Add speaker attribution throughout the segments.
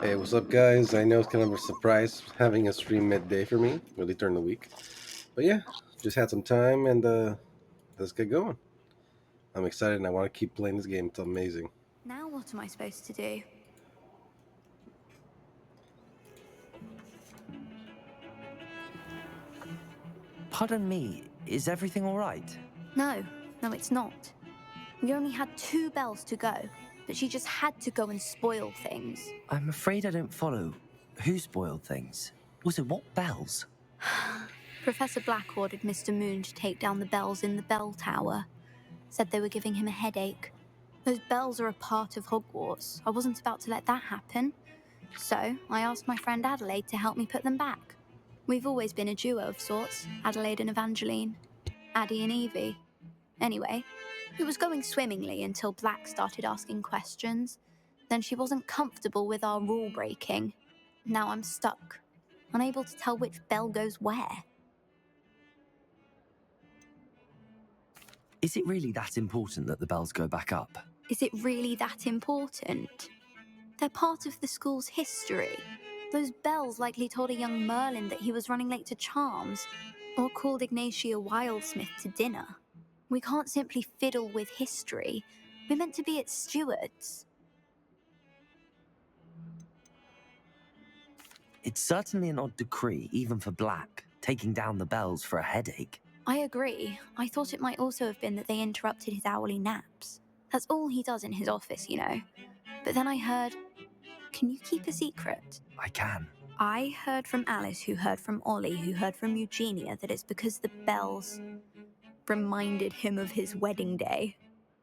Speaker 1: Hey, what's up, guys? I know it's kind of a surprise having a stream midday for me, really during the week. But yeah, just had some time and let's get going. I'm excited and I want to keep playing this game. It's amazing.
Speaker 2: Now what am I supposed to do?
Speaker 3: Pardon me, is everything all right?
Speaker 2: No, no, it's not. We only had 2 bells to go, but she just had to go and spoil things.
Speaker 3: I'm afraid I don't follow. Who spoiled things? Also, what bells?
Speaker 2: Professor Black ordered Mr. Moon to take down the bells in the bell tower. Said they were giving him a headache. Those bells are a part of Hogwarts. I wasn't about to let that happen. So I asked my friend Adelaide to help me put them back. We've always been a duo of sorts, Adelaide and Evangeline. Addie and Evie. Anyway, it was going swimmingly until Black started asking questions. Then she wasn't comfortable with our rule breaking. Now I'm stuck, unable to tell which bell goes where.
Speaker 3: Is it really that important that the bells go back up?
Speaker 2: Is it really that important? They're part of the school's history. Those bells likely told a young Merlin that he was running late to Charms, or called Ignatia Wildsmith to dinner. We can't simply fiddle with history. We're meant to be its stewards.
Speaker 3: It's certainly an odd decree, even for Black, taking down the bells for a headache.
Speaker 2: I agree. I thought it might also have been that they interrupted his hourly naps. That's all he does in his office, you know. But then I heard... Can you keep a secret?
Speaker 3: I can.
Speaker 2: I heard from Alice, who heard from Ollie, who heard from Eugenia, that it's because the bells reminded him of his wedding day.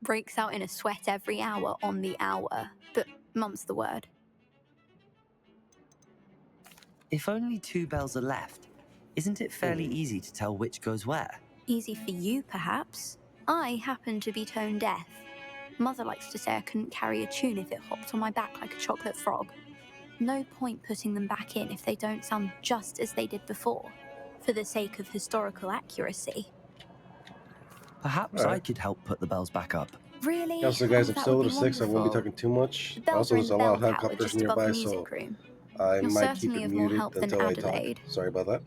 Speaker 2: Breaks out in a sweat every hour on the hour. But mum's the word.
Speaker 3: If only 2 bells are left, isn't it fairly easy to tell which goes where?
Speaker 2: Easy for you, perhaps. I happen to be tone deaf. Mother likes to say I couldn't carry a tune if it hopped on my back like a chocolate frog. No point putting them back in if they don't sound just as they did before, for the sake of historical accuracy.
Speaker 3: Perhaps I could help put the bells back up.
Speaker 2: Really?
Speaker 1: Also, guys, I'm
Speaker 2: That
Speaker 1: still a
Speaker 2: would be
Speaker 1: little sick, so I won't be
Speaker 2: wonderful.
Speaker 1: talking too much.
Speaker 2: The bells
Speaker 1: Also,
Speaker 2: are
Speaker 1: there's
Speaker 2: in
Speaker 1: a
Speaker 2: the
Speaker 1: lot
Speaker 2: bell
Speaker 1: of
Speaker 2: tower
Speaker 1: helicopters
Speaker 2: just above the
Speaker 1: nearby, so
Speaker 2: music room.
Speaker 1: I
Speaker 2: You're
Speaker 1: might keep
Speaker 2: certainly
Speaker 1: it
Speaker 2: of more
Speaker 1: muted
Speaker 2: help than
Speaker 1: until I talk.
Speaker 2: Adelaide.
Speaker 1: Sorry about that.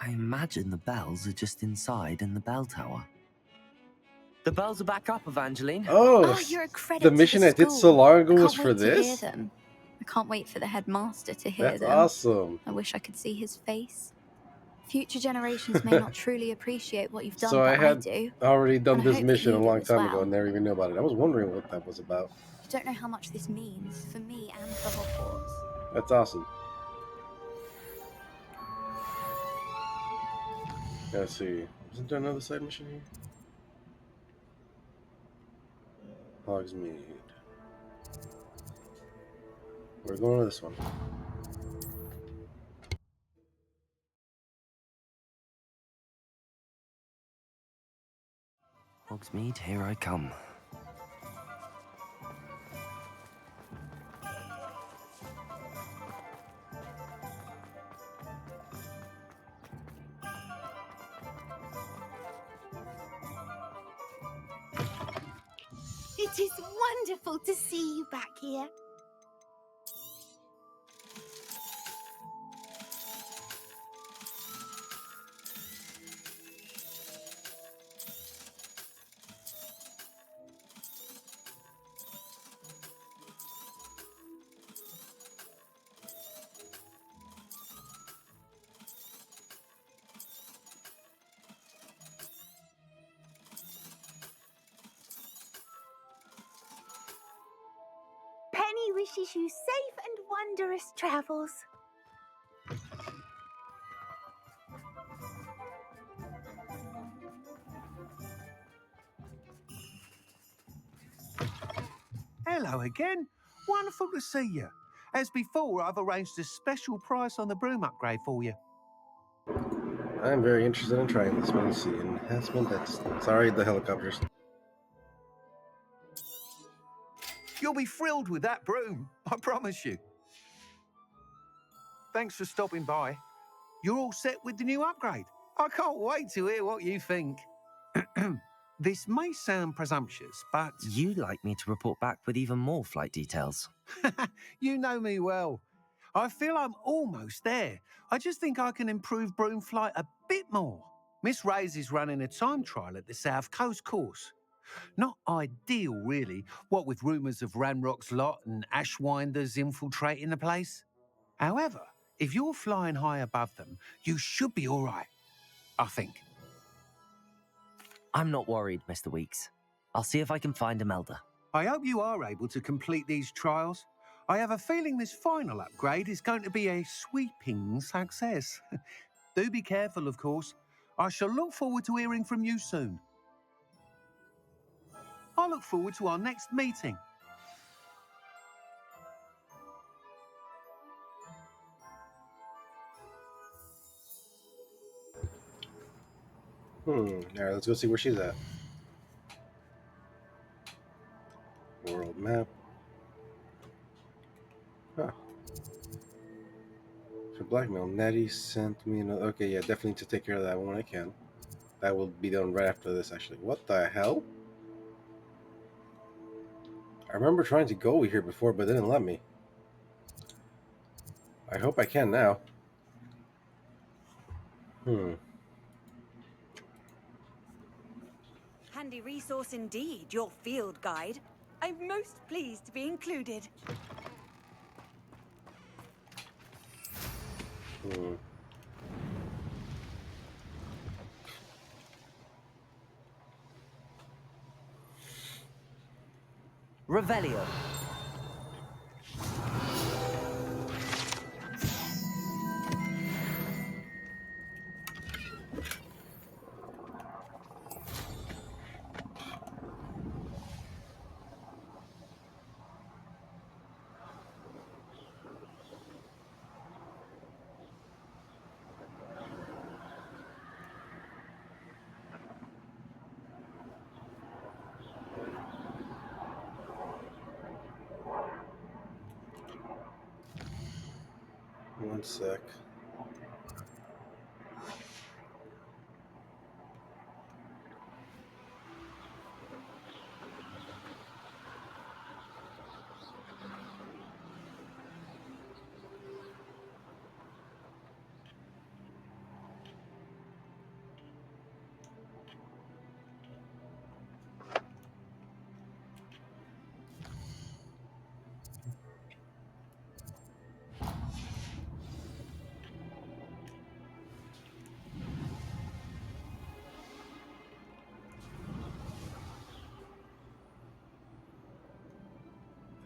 Speaker 3: I imagine the bells are just inside in the bell tower. The bells are back up, Evangeline.
Speaker 1: Oh,
Speaker 2: You're a
Speaker 1: the
Speaker 2: credit to
Speaker 1: mission
Speaker 2: the
Speaker 1: I did so
Speaker 2: school.
Speaker 1: long ago
Speaker 2: I
Speaker 1: was
Speaker 2: can't
Speaker 1: for
Speaker 2: wait to hear
Speaker 1: this?
Speaker 2: them. I can't wait for the headmaster to hear
Speaker 1: That's
Speaker 2: them.
Speaker 1: awesome.
Speaker 2: I wish I could see his face. Future generations may not truly appreciate what you've done,
Speaker 1: So I
Speaker 2: but I
Speaker 1: had
Speaker 2: do.
Speaker 1: already done
Speaker 2: And I
Speaker 1: this
Speaker 2: hope that
Speaker 1: mission
Speaker 2: you
Speaker 1: a
Speaker 2: do
Speaker 1: long
Speaker 2: as
Speaker 1: time ago
Speaker 2: well.
Speaker 1: and never even knew about it. I was wondering what that was about.
Speaker 2: You don't know how much this means for me and for Hogwarts.
Speaker 1: That's awesome. Let's see. Isn't there another side mission here? Hogsmeade. We're going to this one.
Speaker 3: Hogsmeade, here I come.
Speaker 4: It is wonderful to see you back here. Penny wishes you safe and wondrous travels.
Speaker 5: Hello again. Wonderful to see you. As before, I've arranged a special price on the broom upgrade for you.
Speaker 1: I'm very interested in trying this one. Let's see. Enhancement. That's. Sorry, the helicopters.
Speaker 5: You'll be thrilled with that broom, I promise you. Thanks for stopping by. You're all set with the new upgrade. I can't wait to hear what you think. This may sound presumptuous, but
Speaker 3: You'd like me to report back with even more flight details.
Speaker 5: you know me well. I feel I'm almost there. I just think I can improve broom flight a bit more. Miss Ray's is running a time trial at the South Coast course. Not ideal, really, what with rumours of Ranrock's lot and Ashwinders infiltrating the place. However, if you're flying high above them, you should be all right, I think.
Speaker 3: I'm not worried, Mr. Weeks. I'll see if I can find Imelda.
Speaker 5: I hope you are able to complete these trials. I have a feeling this final upgrade is going to be a sweeping success. Do be careful, of course. I shall look forward to hearing from you soon. I look forward to our next meeting.
Speaker 1: All right, let's go see where she's at. World map. Huh. For blackmail, Nettie sent me another. Okay, yeah, definitely need to take care of that one when I can. That will be done right after this, actually. What the hell? I remember trying to go here before, but it didn't let me. I hope I can now.
Speaker 6: Handy resource indeed, your field guide. I'm most pleased to be included.
Speaker 3: Revelio.
Speaker 1: One sec.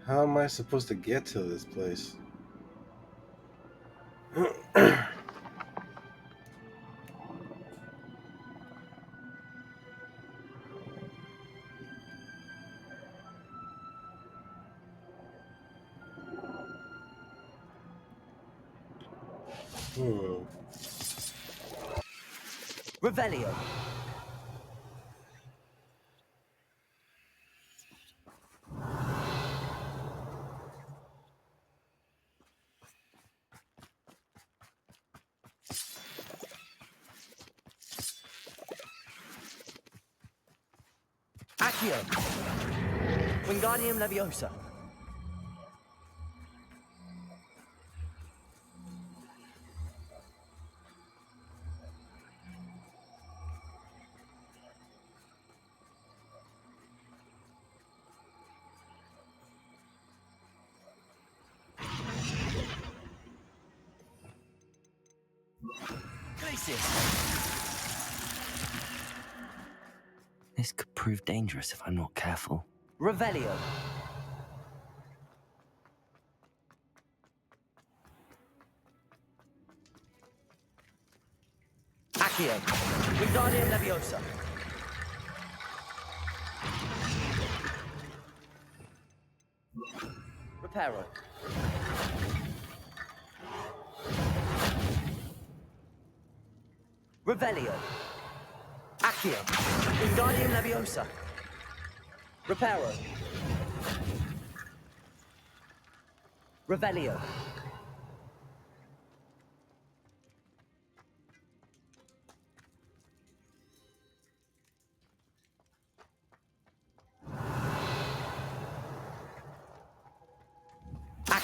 Speaker 1: How am I supposed to get to this place?
Speaker 3: Revelio. Accio. Wingardium Leviosa. This could prove dangerous if I'm not careful. Revelio. Accio. Wingardium Leviosa. Reparo. Revelio. Accio. Wingardium Leviosa. Reparo. Revelio.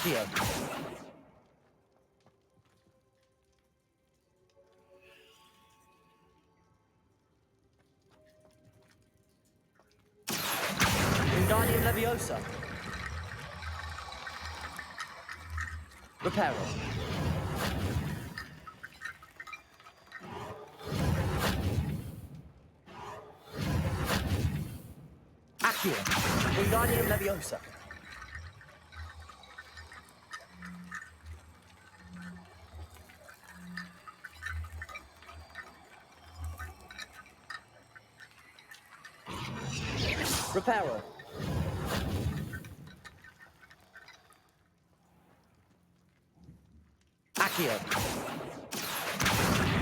Speaker 3: Accio. Wingardium Leviosa. Reparo. Accio. Wingardium Leviosa. Reparo. Accio.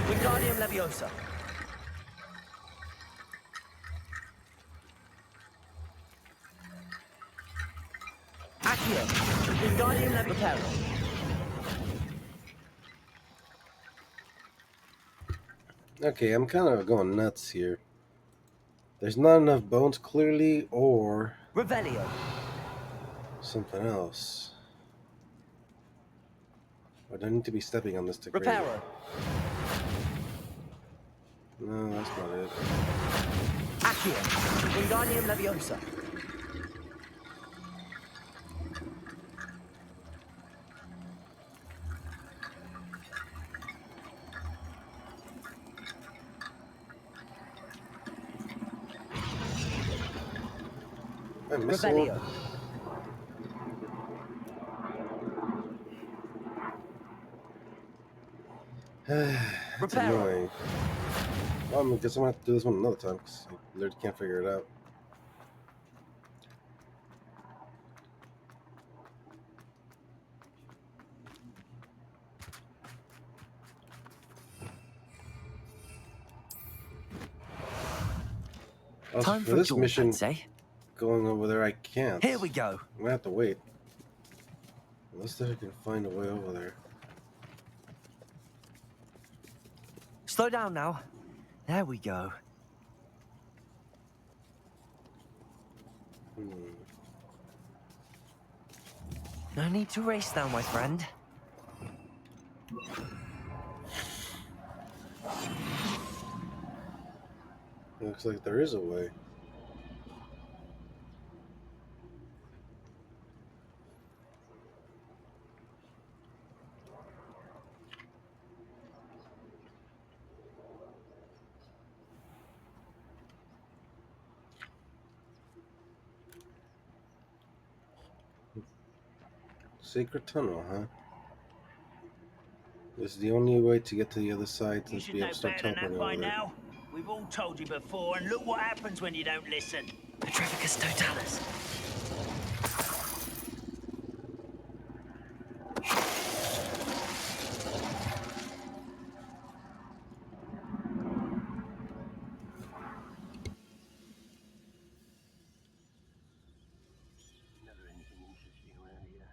Speaker 3: Wingardium Leviosa. Accio. Wingardium Leviosa.
Speaker 1: Okay, I'm kind of going nuts here. There's not enough bones clearly, or
Speaker 3: Revelio.
Speaker 1: something else. I don't need to be stepping on this to grade it.
Speaker 3: Reparo.
Speaker 1: No, that's not it.
Speaker 3: Accio. Wingardium Leviosa.
Speaker 1: I missile.
Speaker 3: Revelio.
Speaker 1: That's
Speaker 3: Reparo.
Speaker 1: annoying. Well, I guess I'm gonna have to do this one another time because I literally can't figure it out. Also,
Speaker 3: Time
Speaker 1: for
Speaker 3: for a
Speaker 1: this
Speaker 3: jaunt,
Speaker 1: mission,
Speaker 3: I'd say.
Speaker 1: going over there, I can't.
Speaker 3: Here we go.
Speaker 1: I'm gonna have to wait. Unless I can find a way over there.
Speaker 3: Slow down now. There we go. No need to race now, my friend.
Speaker 1: Looks like there is a way. Secret tunnel, huh? This is the only way to get to the other side
Speaker 7: You
Speaker 1: to
Speaker 7: should
Speaker 1: be
Speaker 7: know
Speaker 1: able to start
Speaker 7: better than that
Speaker 1: teleporting
Speaker 7: by
Speaker 1: over there.
Speaker 7: now. We've all told you before, and look what happens when you don't listen.
Speaker 3: Petrificus Totalis.
Speaker 7: Never anything interesting around here.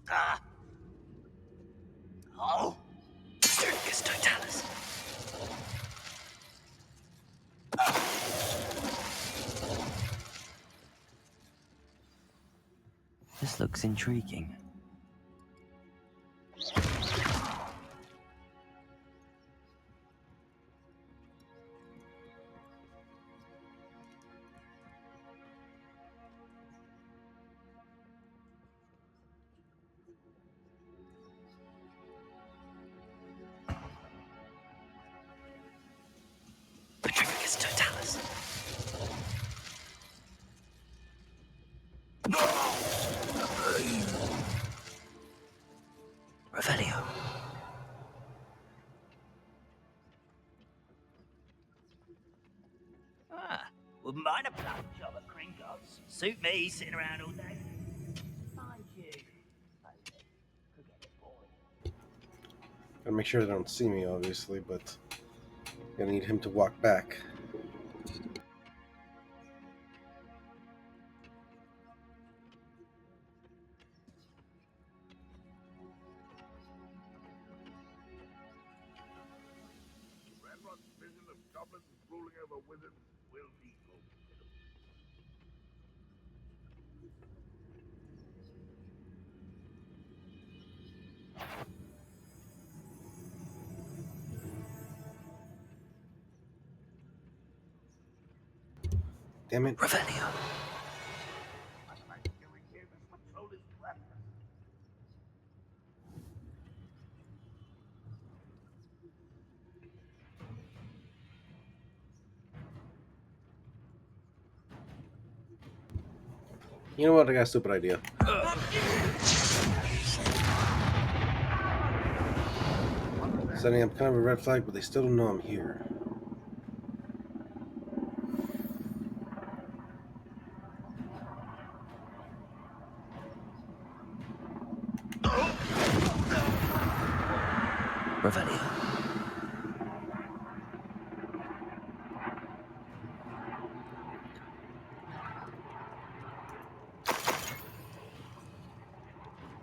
Speaker 7: Ah! Oh!
Speaker 3: Petrificus Totalis. This looks intriguing. Petrificus Totalis. Revelio.
Speaker 7: Ah, wouldn't mind a blood job at Gringotts. Suit me, sitting around all day. Mind you, could get a bit boring.
Speaker 1: Gotta make sure they don't see me, obviously, but gonna need him to walk back.
Speaker 8: Ramrod's vision of goblins ruling over wizards will be fulfilled.
Speaker 1: Damn it.
Speaker 3: Revelio.
Speaker 8: What am I doing here? This patrol is breathless.
Speaker 1: You know what? I got a stupid idea. Setting up kind of a red flag, but they still don't know I'm here.
Speaker 3: Revelio.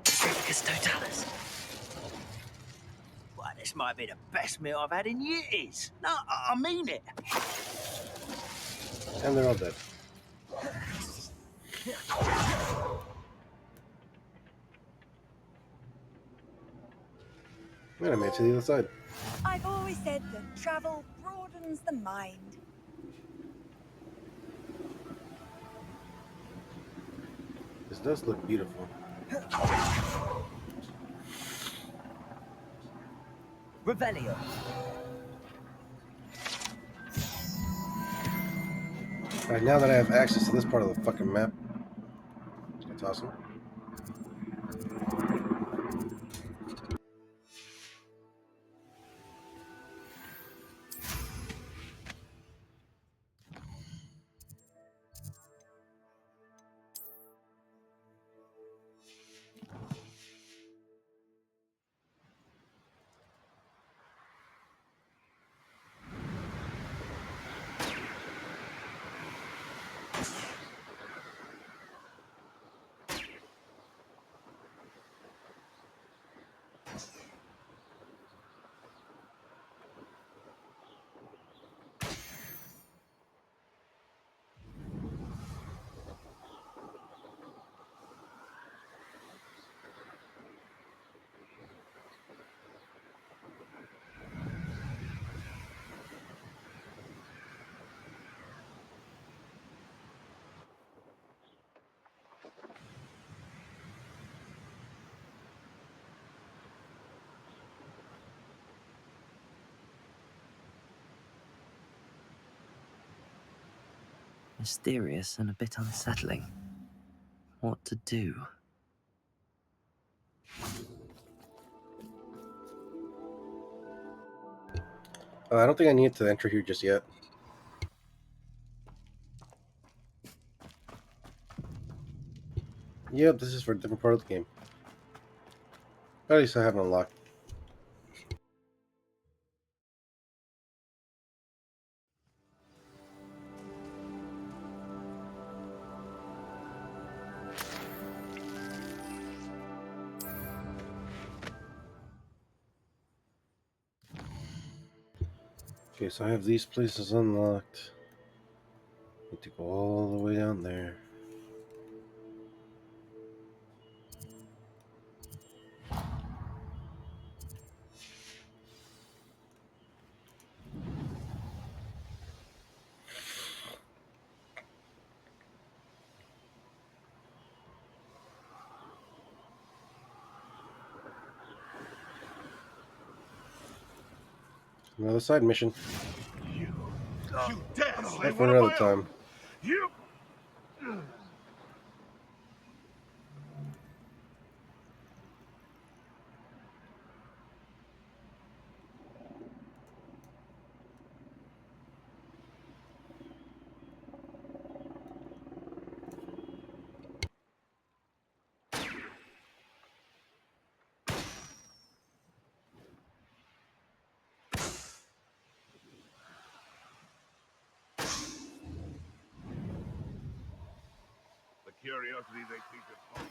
Speaker 3: Triplicus totalis.
Speaker 7: Why, this might be the best meal I've had in years. No, I mean it.
Speaker 1: And they're all dead. And I made it to the other side.
Speaker 6: I've always said that travel broadens the mind.
Speaker 1: This does look beautiful.
Speaker 3: Revelio.
Speaker 1: Alright, now that I have access to this part of the fucking map, that's awesome.
Speaker 3: Mysterious and a bit unsettling. What to do?
Speaker 1: I don't think I need to enter here just yet. Yep, this is for a different part of the game. At least I haven't unlocked. Okay, so I have these places unlocked. Need to go all the way down there. Another side mission.
Speaker 8: You dare slay
Speaker 1: Wait for
Speaker 8: one of
Speaker 1: another
Speaker 8: my
Speaker 1: time.
Speaker 8: own! You... curiosity they keep at home.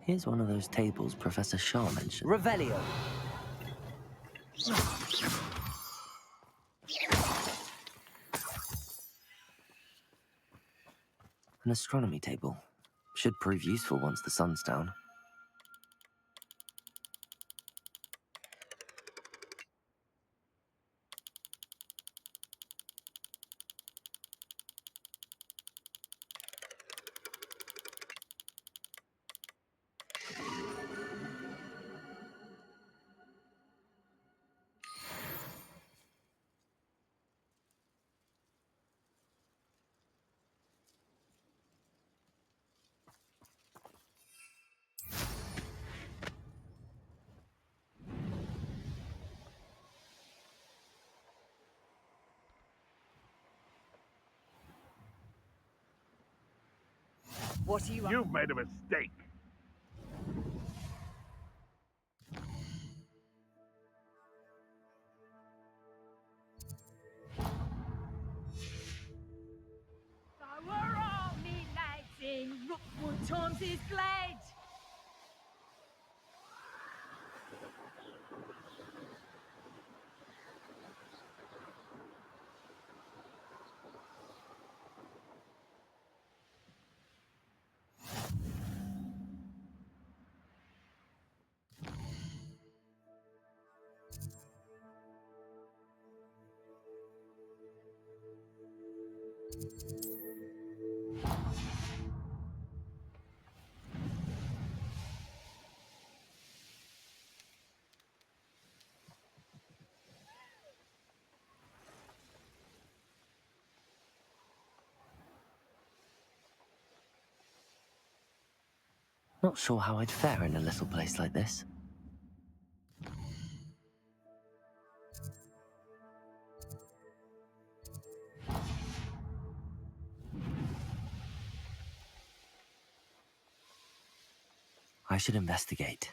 Speaker 3: Here's one of those tables Professor Shaw mentioned.
Speaker 7: Revelio.
Speaker 3: An astronomy table. Should prove useful once the sun's down.
Speaker 6: What are you up?
Speaker 8: You've made a mistake.
Speaker 9: So we're all me lads in Rookwood Tom's glad.
Speaker 3: Not sure how I'd fare in a little place like this. I should investigate.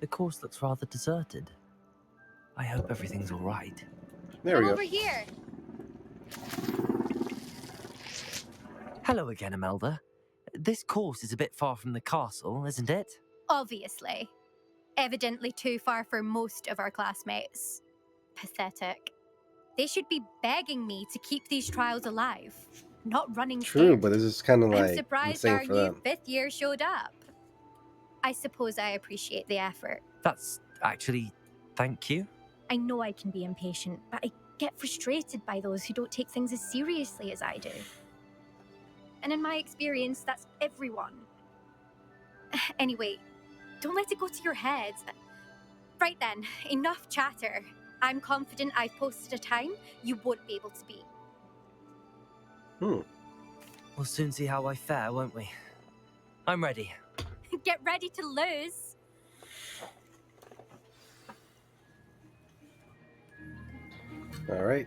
Speaker 3: The course looks rather deserted. I hope everything's all right.
Speaker 1: There we
Speaker 2: Come
Speaker 1: go.
Speaker 2: over here.
Speaker 3: Hello again, Imelda. This course is a bit far from the castle, isn't it?
Speaker 2: Obviously. Evidently too far for most of our classmates. Pathetic. They should be begging me to keep these trials alive, not running
Speaker 1: True,
Speaker 2: scared.
Speaker 1: but this is kind of
Speaker 2: I'm
Speaker 1: like
Speaker 2: surprised
Speaker 1: insane
Speaker 2: our
Speaker 1: for
Speaker 2: new
Speaker 1: them.
Speaker 2: 5th year showed up. I suppose I appreciate the effort.
Speaker 3: That's actually... thank you.
Speaker 2: I know I can be impatient, but I get frustrated by those who don't take things as seriously as I do. And in my experience, that's everyone. Anyway, don't let it go to your head. Right then, enough chatter. I'm confident I've posted a time you won't be able to beat.
Speaker 3: We'll soon see how I fare, won't we? I'm ready.
Speaker 2: Get ready to lose.
Speaker 1: All right.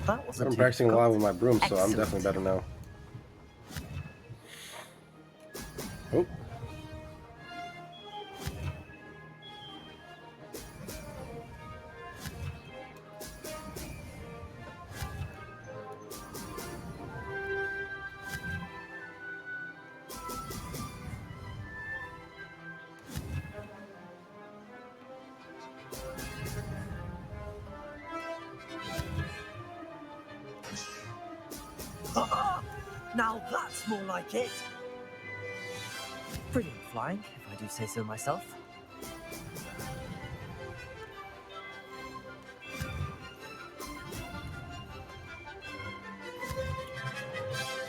Speaker 3: That wasn't
Speaker 1: I'm
Speaker 3: too
Speaker 1: practicing a
Speaker 3: difficult.
Speaker 1: lot with my broom, so I'm
Speaker 3: Excellent.
Speaker 1: definitely better now. Oh.
Speaker 3: Now that's more like it. Brilliant flying, if I do say so myself.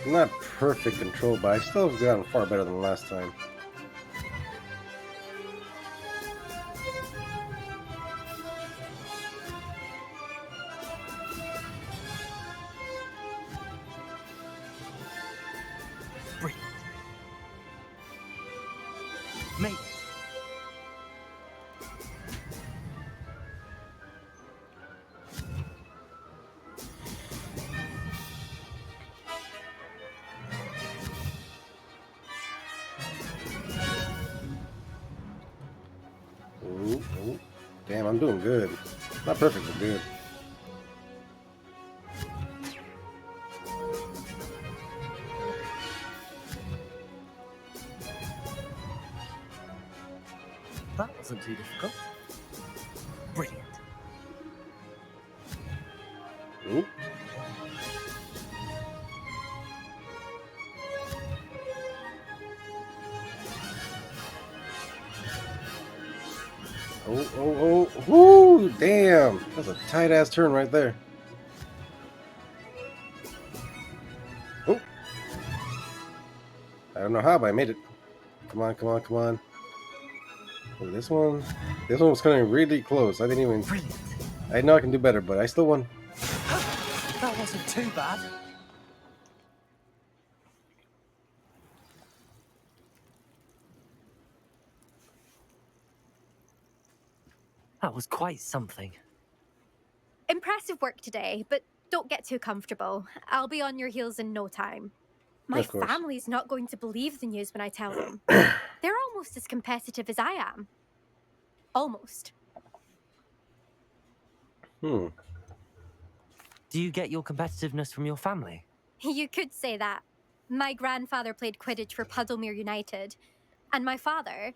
Speaker 1: Not perfect control, but I still have gotten far better than last time.
Speaker 3: Brilliant. Made it.
Speaker 1: Ooh, ooh. Damn, I'm doing good. Not perfect, but good.
Speaker 3: That wasn't too difficult. Brilliant.
Speaker 1: Ooh. Oh. Whoo! Damn! That's a tight ass turn right there. Oh! I don't know how, but I made it. Come on. Look, this one was coming really close. I didn't even.
Speaker 3: Brilliant.
Speaker 1: I know I can do better, but I still won.
Speaker 3: That wasn't too bad. That was quite something.
Speaker 2: Impressive work today, but don't get too comfortable. I'll be on your heels in no time. My
Speaker 1: Of course.
Speaker 2: family's not going to believe the news when I tell them. They're almost as competitive as I am. Almost.
Speaker 3: Do you get your competitiveness from your family?
Speaker 2: You could say that. My grandfather played Quidditch for Puddlemere United. And my father,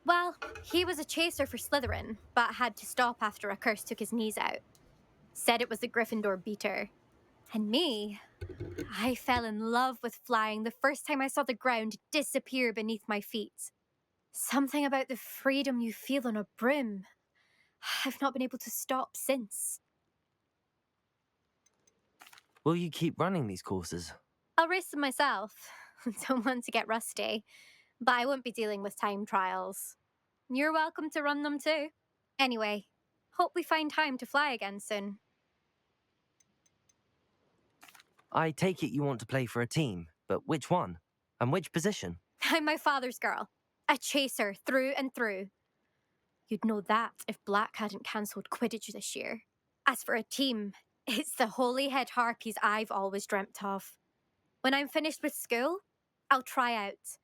Speaker 2: well, he was a chaser for Slytherin, but had to stop after a curse took his knees out. Said it was the Gryffindor beater. And me, I fell in love with flying the first time I saw the ground disappear beneath my feet. Something about the freedom you feel on a broom. I've not been able to stop since.
Speaker 3: Will you keep running these courses?
Speaker 2: I'll race them myself. Don't want to get rusty. But I won't be dealing with time trials. You're welcome to run them too. Anyway, hope we find time to fly again soon.
Speaker 3: I take it you want to play for a team, but which one? And which position?
Speaker 2: I'm my father's girl. A chaser through and through. You'd know that if Black hadn't cancelled Quidditch this year. As for a team, it's the holy head harpies I've always dreamt of.
Speaker 10: When I'm finished with school, I'll try out.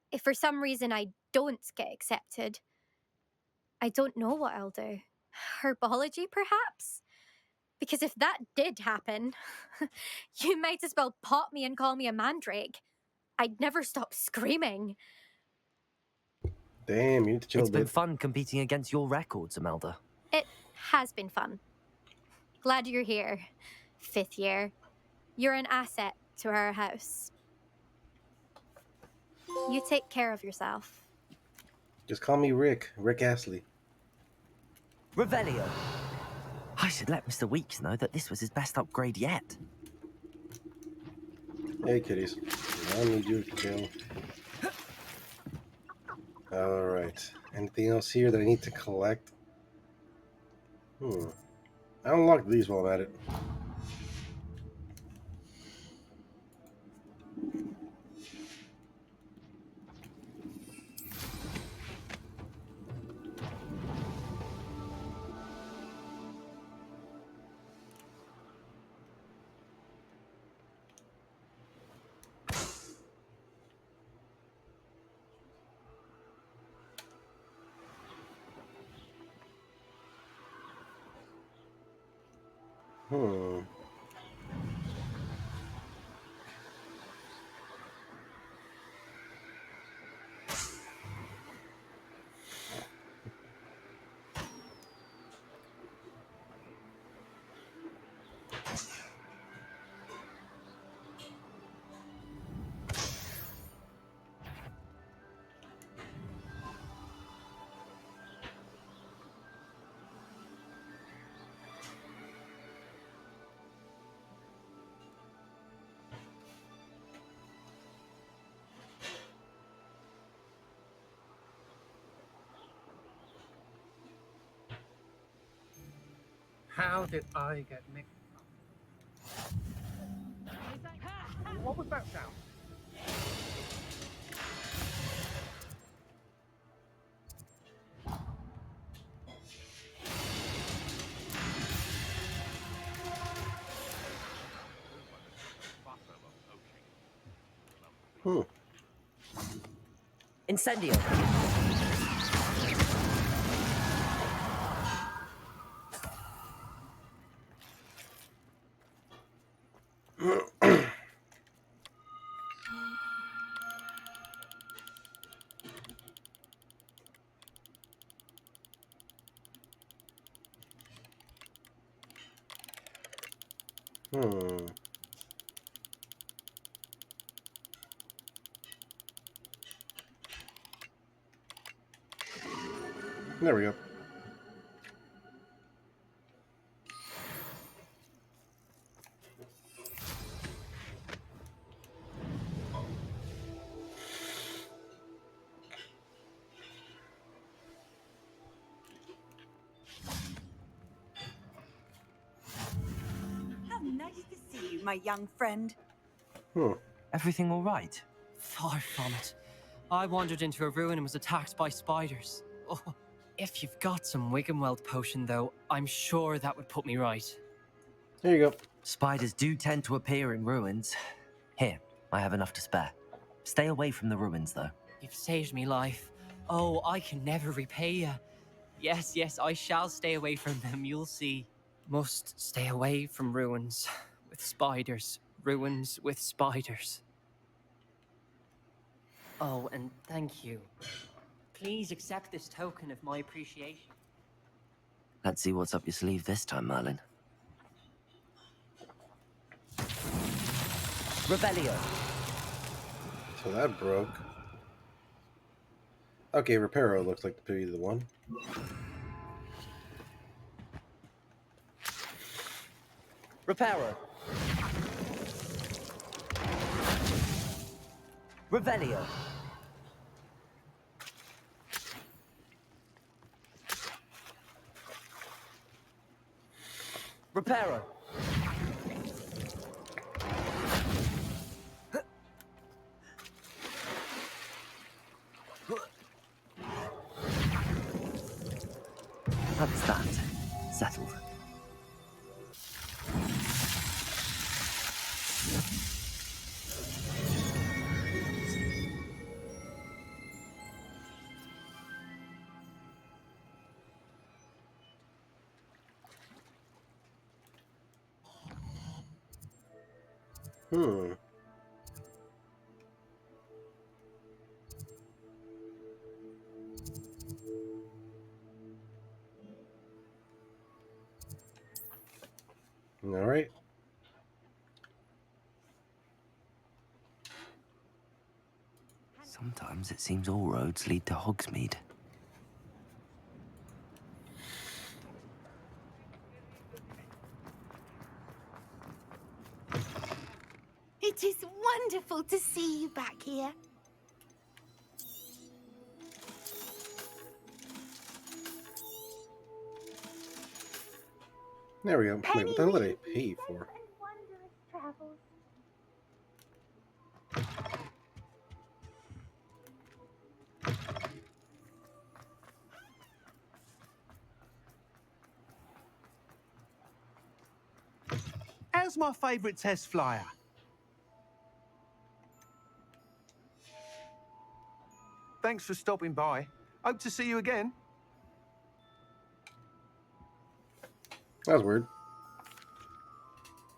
Speaker 10: If for some reason I don't get accepted, I don't know what I'll do. Herbology, perhaps? Because if that did happen, you might as well pop me and call me a mandrake. I'd never stop screaming.
Speaker 1: Damn, you need to chill,
Speaker 3: It's been
Speaker 1: dude.
Speaker 3: fun competing against your records, Imelda.
Speaker 10: It has been fun. Glad you're here, 5th year. You're an asset to our house. You take care of yourself.
Speaker 1: Just call me Rick Astley.
Speaker 3: Revelio. I should let Mr. Weeks know that this was his best upgrade yet.
Speaker 1: Hey, kitties. I need you to chill. All right. Anything else here that I need to collect? I unlocked these while I'm at it. Hmm.
Speaker 5: How did I get mixed up? What was that sound?
Speaker 1: Hmm.
Speaker 3: Incendio.
Speaker 1: Hmm. There we go.
Speaker 6: How nice to see you, my young friend.
Speaker 1: Hmm.
Speaker 3: Everything all right?
Speaker 11: Far from it. I wandered into a ruin and was attacked by spiders. Oh, if you've got some Wiggenweld potion, though, I'm sure that would put me right.
Speaker 1: There you go.
Speaker 3: Spiders do tend to appear in ruins. Here, I have enough to spare. Stay away from the ruins, though.
Speaker 11: You've saved me life. Oh, I can never repay you. Yes, yes, I shall stay away from them, you'll see. Must stay away from ruins with spiders. Ruins with spiders. Oh, and thank you. Please accept this token of my appreciation.
Speaker 3: Let's see what's up your sleeve this time, Merlin. Revelio.
Speaker 1: So that broke. Okay, Reparo looks like to be the one.
Speaker 3: Reparo. Revelio. Reparo. That's that. Settled.
Speaker 1: Hmm. All right.
Speaker 3: Sometimes it seems all roads lead to Hogsmeade.
Speaker 4: It is wonderful to see you back here.
Speaker 1: There we go. Wait,
Speaker 4: Penny
Speaker 1: what the hell did I
Speaker 4: wishes you
Speaker 1: pay
Speaker 4: safe
Speaker 1: for?
Speaker 4: and wondrous travels.
Speaker 5: How's my favourite test flyer? Thanks for stopping by. Hope to see you again.
Speaker 1: That was weird.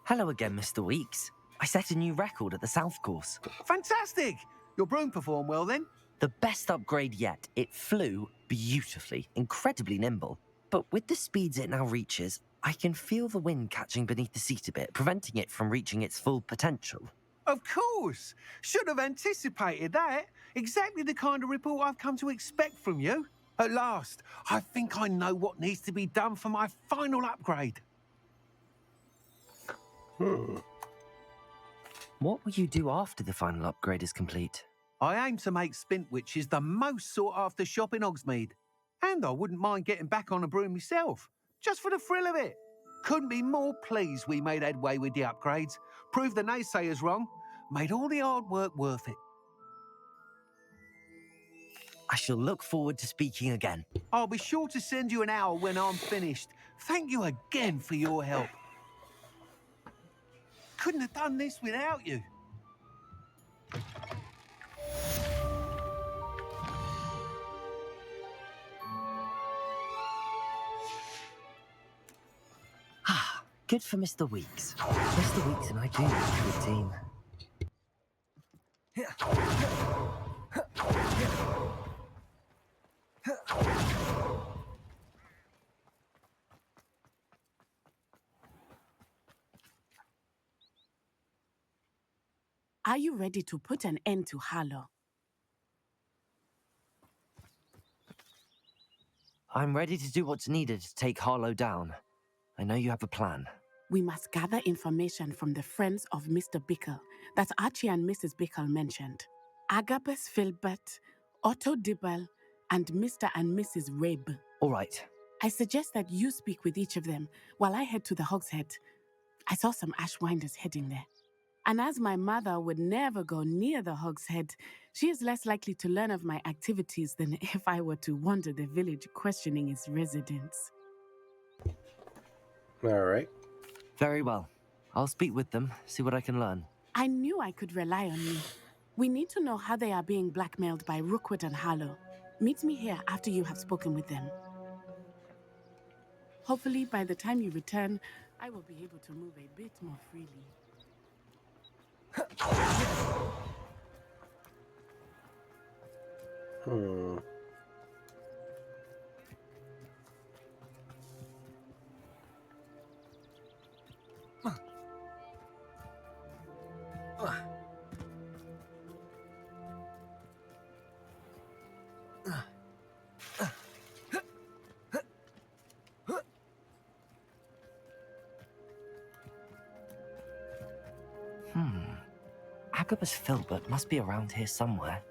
Speaker 3: Hello again, Mr. Weeks. I set a new record at the South Course.
Speaker 5: Fantastic! Your broom performed well then?
Speaker 3: The best upgrade yet. It flew beautifully, incredibly nimble. But with the speeds it now reaches, I can feel the wind catching beneath the seat a bit, preventing it from reaching its full potential.
Speaker 5: Of course! Should have anticipated that. Exactly the kind of report I've come to expect from you. At last, I think I know what needs to be done for my final upgrade.
Speaker 1: Hmm.
Speaker 3: What will you do after the final upgrade is complete?
Speaker 5: I aim to make Spintwitches the most sought-after shop in Hogsmeade. And I wouldn't mind getting back on a broom myself, just for the thrill of it. Couldn't be more pleased we made headway with the upgrades, proved the naysayers wrong, made all the hard work worth it.
Speaker 3: I shall look forward to speaking again.
Speaker 5: I'll be sure to send you an hour when I'm finished. Thank you again for your help. Couldn't have done this without you.
Speaker 3: Ah, good for Mr. Weeks. Mr. Weeks and I do make a good team.
Speaker 12: Are you ready to put an end to Harlow?
Speaker 3: I'm ready to do what's needed to take Harlow down. I know you have a plan.
Speaker 12: We must gather information from the friends of Mr. Bickle that Archie and Mrs. Bickle mentioned. Agabus Filbert, Otto Dibble, and Mr. and Mrs. Rabe.
Speaker 3: All right.
Speaker 12: I suggest that you speak with each of them while I head to the Hogshead. I saw some Ashwinders heading there. And as my mother would never go near the Hogshead, she is less likely to learn of my activities than if I were to wander the village questioning its residents.
Speaker 1: All right.
Speaker 3: Very well. I'll speak with them, see what I can learn.
Speaker 12: I knew I could rely on you. We need to know how they are being blackmailed by Rookwood and Harlow. Meet me here after you have spoken with them. Hopefully, by the time you return, I will be able to move a bit more freely.
Speaker 1: Hmm.
Speaker 3: Agabus Filbert must be around here somewhere.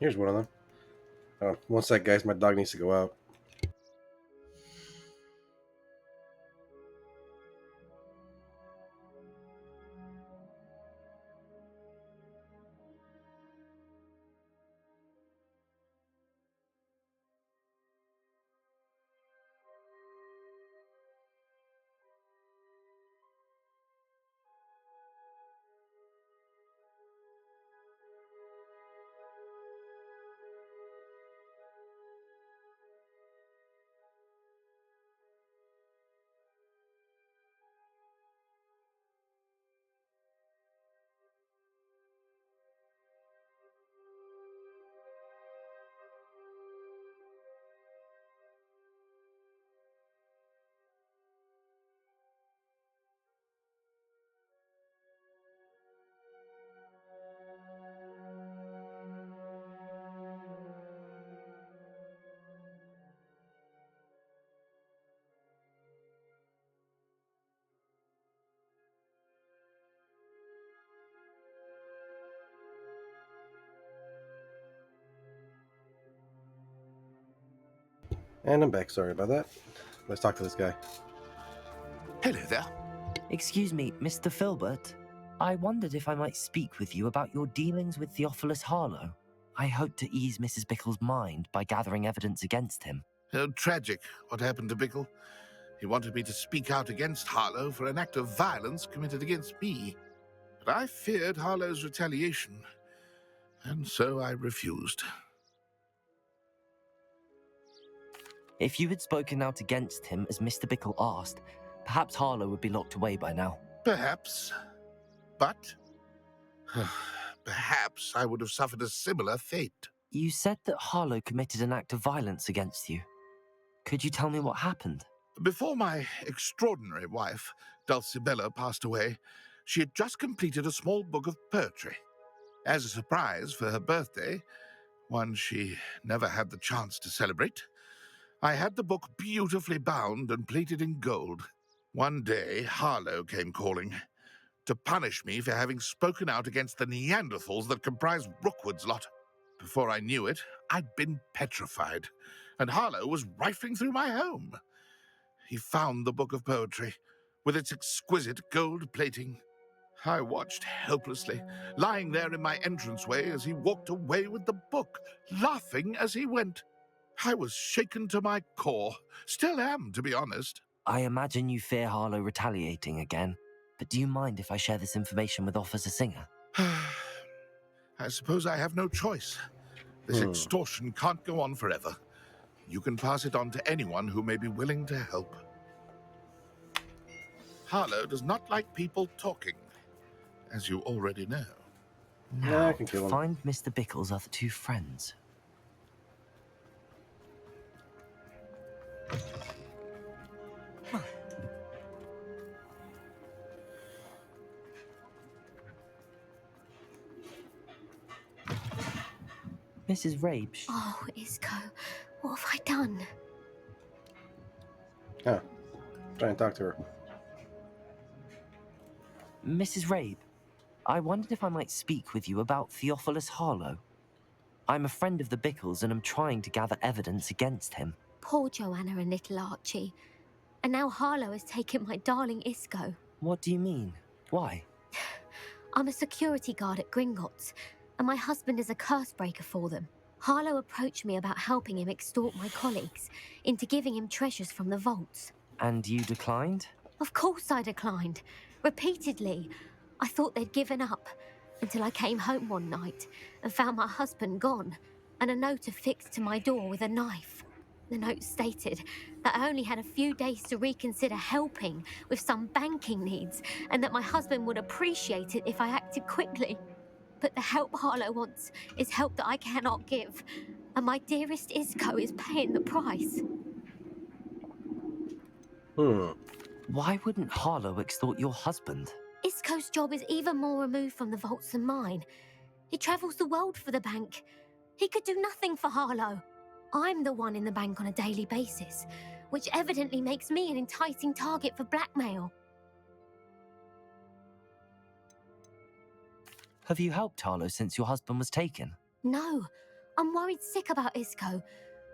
Speaker 1: Here's one of them. One sec, guys. My dog needs to go out. And I'm back. Sorry about that. Let's talk to this guy.
Speaker 5: Hello there.
Speaker 3: Excuse me, Mr. Filbert. I wondered if I might speak with you about your dealings with Theophilus Harlow. I hope to ease Mrs. Bickle's mind by gathering evidence against him.
Speaker 8: Tragic what happened to Bickle. He wanted me to speak out against Harlow for an act of violence committed against me. But I feared Harlow's retaliation, and so I refused.
Speaker 3: If you had spoken out against him as Mr. Bickle asked, perhaps Harlow would be locked away by now.
Speaker 8: Perhaps. But perhaps I would have suffered a similar fate.
Speaker 3: You said that Harlow committed an act of violence against you. Could you tell me what happened?
Speaker 8: Before my extraordinary wife, Dulcibella, passed away, she had just completed a small book of poetry. As a surprise for her birthday, one she never had the chance to celebrate, I had the book beautifully bound and plated in gold. One day, Harlow came calling to punish me for having spoken out against the Neanderthals that comprised Rookwood's lot. Before I knew it, I'd been petrified, and Harlow was rifling through my home. He found the book of poetry, with its exquisite gold plating. I watched helplessly, lying there in my entranceway as he walked away with the book, laughing as he went. I was shaken to my core. Still am, to be honest.
Speaker 3: I imagine you fear Harlow retaliating again, but do you mind if I share this information with Officer Singer?
Speaker 8: I suppose I have no choice. This extortion can't go on forever. You can pass it on to anyone who may be willing to help. Harlow does not like people talking, as you already know.
Speaker 3: Now,
Speaker 1: I can kill him.
Speaker 3: find Mr. Bickle's other two friends. Mrs. Rabe.
Speaker 10: Oh, Isco, what have I done?
Speaker 1: Huh. Try and talk to her.
Speaker 3: Mrs. Rabe, I wondered if I might speak with you about Theophilus Harlow. I'm a friend of the Bickles and I'm trying to gather evidence against him.
Speaker 10: Poor Joanna and little Archie. And now Harlow has taken my darling Isco.
Speaker 3: What do you mean? Why?
Speaker 10: I'm a security guard at Gringotts, and my husband is a curse breaker for them. Harlow approached me about helping him extort my colleagues into giving him treasures from the vaults.
Speaker 3: And you declined?
Speaker 10: Of course I declined. Repeatedly. I thought they'd given up, until I came home one night and found my husband gone, and a note affixed to my door with a knife. The note stated that I only had a few days to reconsider helping with some banking needs, and that my husband would appreciate it if I acted quickly. But the help Harlow wants is help that I cannot give, and my dearest Isco is paying the price.
Speaker 3: Why wouldn't Harlow extort your husband?
Speaker 10: Isco's job is even more removed from the vaults than mine. He travels the world for the bank. He could do nothing for Harlow. I'm the one in the bank on a daily basis, which evidently makes me an enticing target for blackmail.
Speaker 3: Have you helped Harlow since your husband was taken?
Speaker 10: No, I'm worried sick about Isco,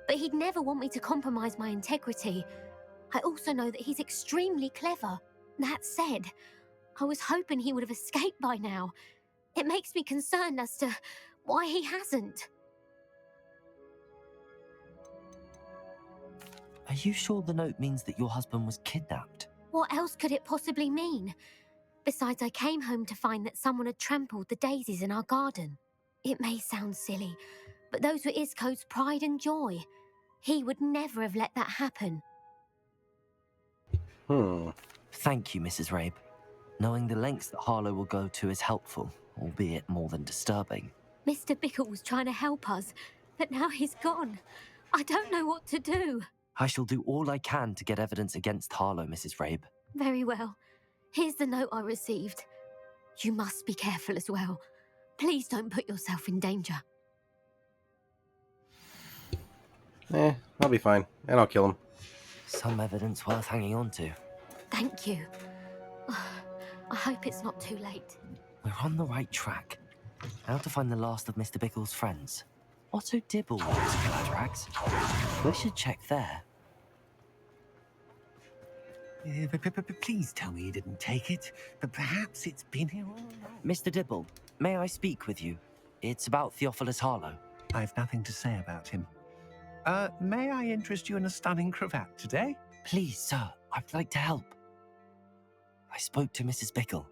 Speaker 10: but he'd never want me to compromise my integrity. I also know that he's extremely clever. That said, I was hoping he would have escaped by now. It makes me concerned as to why he hasn't.
Speaker 3: Are you sure the note means that your husband was kidnapped?
Speaker 10: What else could it possibly mean? Besides, I came home to find that someone had trampled the daisies in our garden. It may sound silly, but those were Isco's pride and joy. He would never have let that happen.
Speaker 3: Thank you, Mrs. Rabe. Knowing the lengths that Harlow will go to is helpful, albeit more than disturbing.
Speaker 10: Mr. Bickle was trying to help us, but now he's gone. I don't know what to do.
Speaker 3: I shall do all I can to get evidence against Harlow, Mrs. Rabe.
Speaker 10: Very well. Here's the note I received. You must be careful as well. Please don't put yourself in danger.
Speaker 1: I'll be fine, and I'll kill him.
Speaker 3: Some evidence worth hanging on to.
Speaker 10: Thank you. I hope it's not too late.
Speaker 3: We're on the right track. Now to find the last of Mr. Bickle's friends. Otto Dibble was Gladrags. I should check there.
Speaker 5: Please tell me you didn't take it, but perhaps it's been here all along.
Speaker 3: Mr. Dibble, may I speak with you? It's about Theophilus Harlow.
Speaker 5: I've nothing to say about him. May I interest you in a stunning cravat today?
Speaker 3: Please, sir, I'd like to help. I spoke to Mrs. Bickle.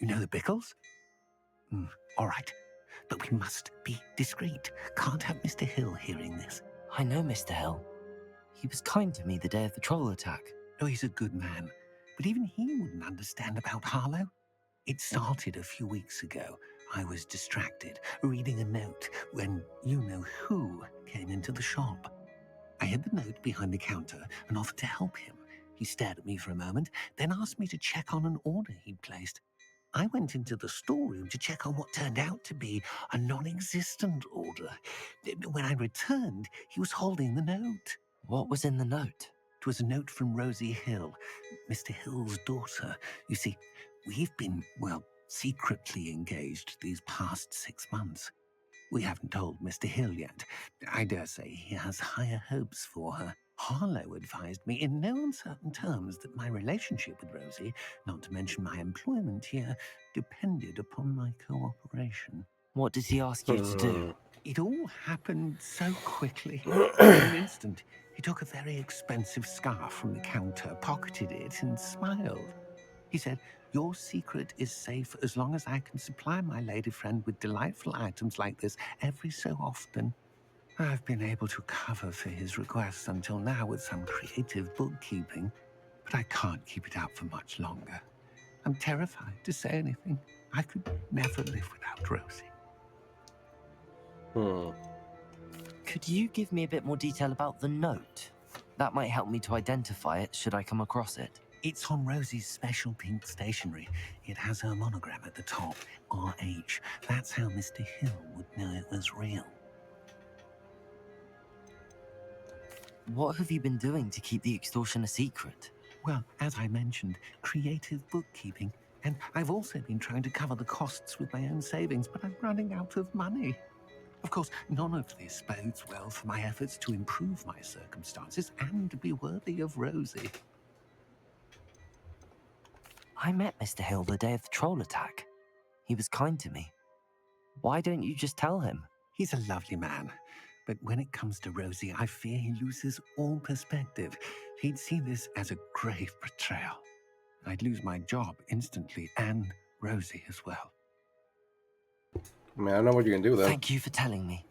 Speaker 5: You know the Bickles? All right, but we must be discreet. Can't have Mr. Hill hearing this.
Speaker 3: I know Mr. Hill. He was kind to me the day of the troll attack.
Speaker 5: Oh, he's a good man, but even he wouldn't understand about Harlow. It started a few weeks ago. I was distracted, reading a note, when you-know-who came into the shop. I hid the note behind the counter and offered to help him. He stared at me for a moment, then asked me to check on an order he'd placed. I went into the storeroom to check on what turned out to be a non-existent order. When I returned, he was holding the note.
Speaker 3: What was in the note?
Speaker 5: It was a note from Rosie Hill, Mr. Hill's daughter. You see, we've been, secretly engaged these past 6 months. We haven't told Mr. Hill yet. I dare say he has higher hopes for her. Harlow advised me in no uncertain terms that my relationship with Rosie, not to mention my employment here, depended upon my cooperation.
Speaker 3: What did he ask you to do?
Speaker 5: It all happened so quickly. In an instant, he took a very expensive scarf from the counter, pocketed it, and smiled. He said, "Your secret is safe as long as I can supply my lady friend with delightful items like this every so often." I've been able to cover for his requests until now with some creative bookkeeping, but I can't keep it up for much longer. I'm terrified to say anything. I could never live without Rosie.
Speaker 3: Could you give me a bit more detail about the note? That might help me to identify it should I come across it.
Speaker 5: It's on Rosie's special pink stationery. It has her monogram at the top, RH. That's how Mr. Hill would know it was real.
Speaker 3: What have you been doing to keep the extortion a secret?
Speaker 5: Well, as I mentioned, creative bookkeeping. And I've also been trying to cover the costs with my own savings, but I'm running out of money. Of course, none of this bodes well for my efforts to improve my circumstances and to be worthy of Rosie.
Speaker 3: I met Mr. Hill the day of the troll attack. He was kind to me. Why don't you just tell him?
Speaker 5: He's a lovely man. But when it comes to Rosie, I fear he loses all perspective. He'd see this as a grave betrayal. I'd lose my job instantly, and Rosie as well.
Speaker 1: I mean, I don't know what you can do, though.
Speaker 3: Thank you for telling me.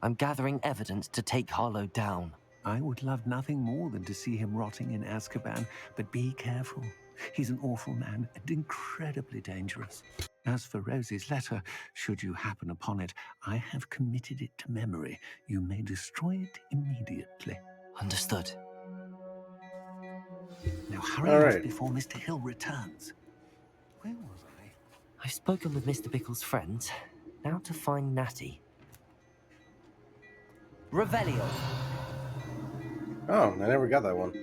Speaker 3: I'm gathering evidence to take Harlow down.
Speaker 5: I would love nothing more than to see him rotting in Azkaban, but be careful. He's an awful man and incredibly dangerous. As for Rosie's letter, should you happen upon it, I have committed it to memory. You may destroy it immediately.
Speaker 3: Understood.
Speaker 5: Now hurry off before Mr. Hill returns. Where was I?
Speaker 3: I've spoken with Mr. Bickle's friends. Now to find Natty. Revelio.
Speaker 1: Oh, I never got that one.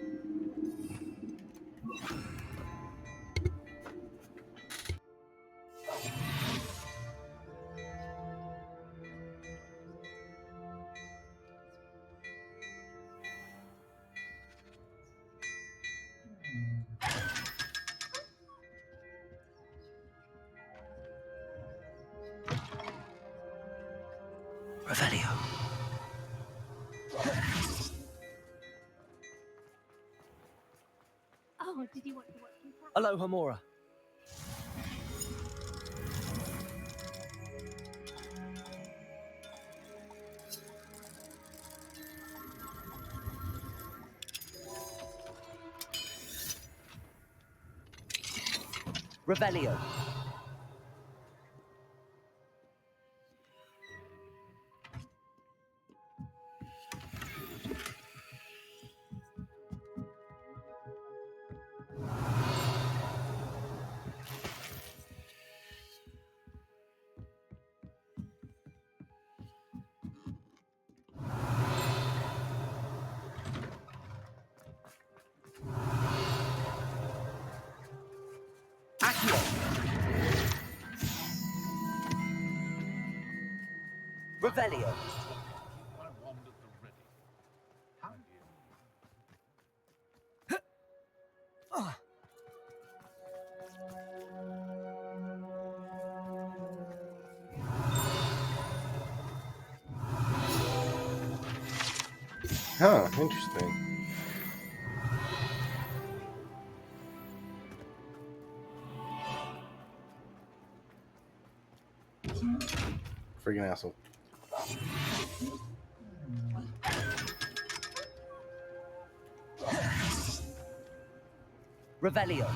Speaker 3: Revelio.
Speaker 9: Oh, did you want to watch me?
Speaker 3: Aloha, Mora. Revelio. Revelio.
Speaker 1: Huh, interesting. Friggin' asshole.
Speaker 3: Revelio.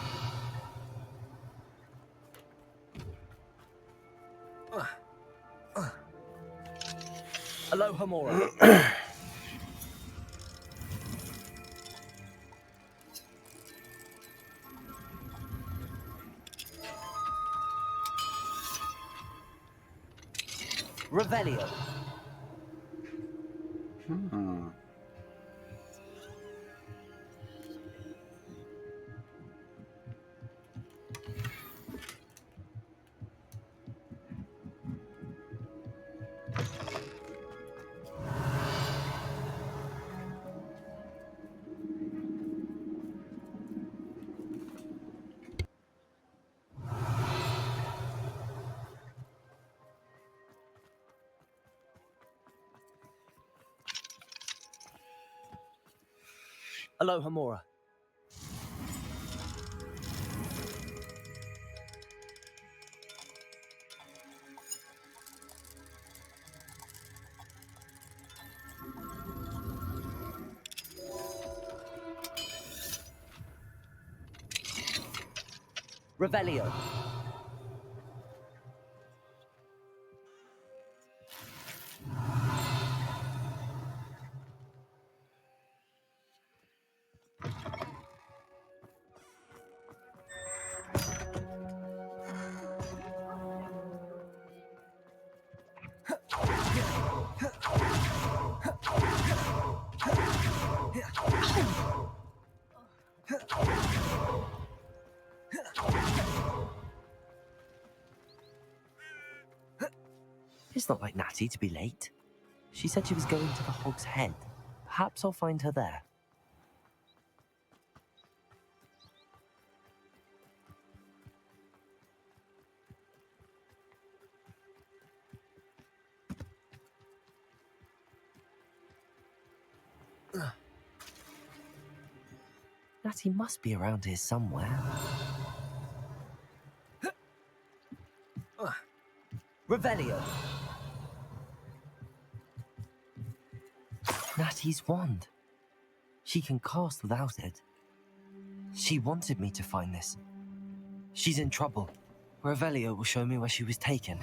Speaker 3: Aloha Mora. Revelio.
Speaker 1: Hmm.
Speaker 3: Aloha Mora. Revelio. It's not like Natty to be late. She said she was going to the Hog's Head. Perhaps I'll find her there. Natty must be around here somewhere. Revelio. Natty's wand. She can cast without it. She wanted me to find this. She's in trouble. Revelio will show me where she was taken.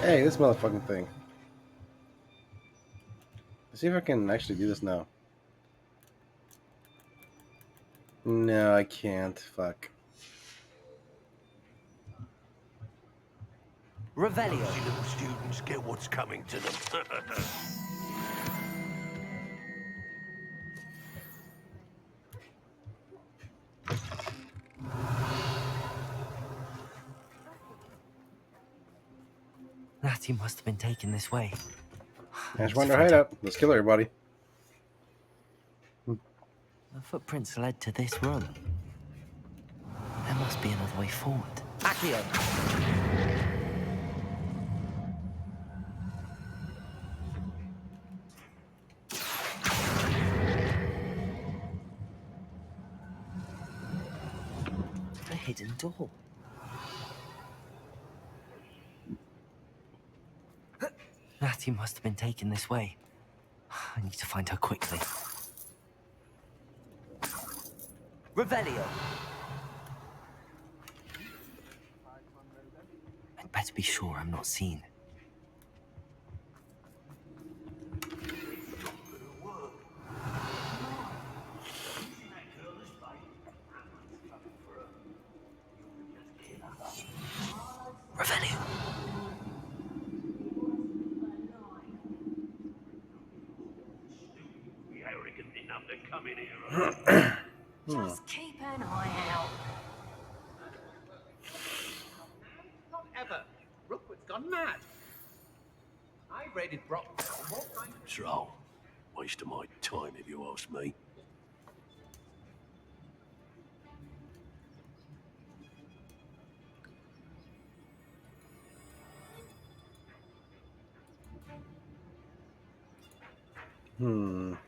Speaker 1: Hey, this motherfucking thing. Let's see if I can actually do this now. No, I can't. Fuck.
Speaker 3: Revelio.
Speaker 13: Lazy little students get what's coming to them.
Speaker 3: Natty must have been taken this way.
Speaker 1: Ash Wonder hideout. Let's kill everybody.
Speaker 3: The footprints led to this room. There must be another way forward. Accio. A hidden door. Natty must have been taken this way. I need to find her quickly. Revelio. I'd better be sure I'm not seen. Revelio.
Speaker 13: We arrogant enough to come in here.
Speaker 4: Just keep an eye out.
Speaker 14: Not ever. Rookwood's gone mad. I raided Brockville more times.
Speaker 13: So, waste of my time if you ask me.
Speaker 3: Revelio.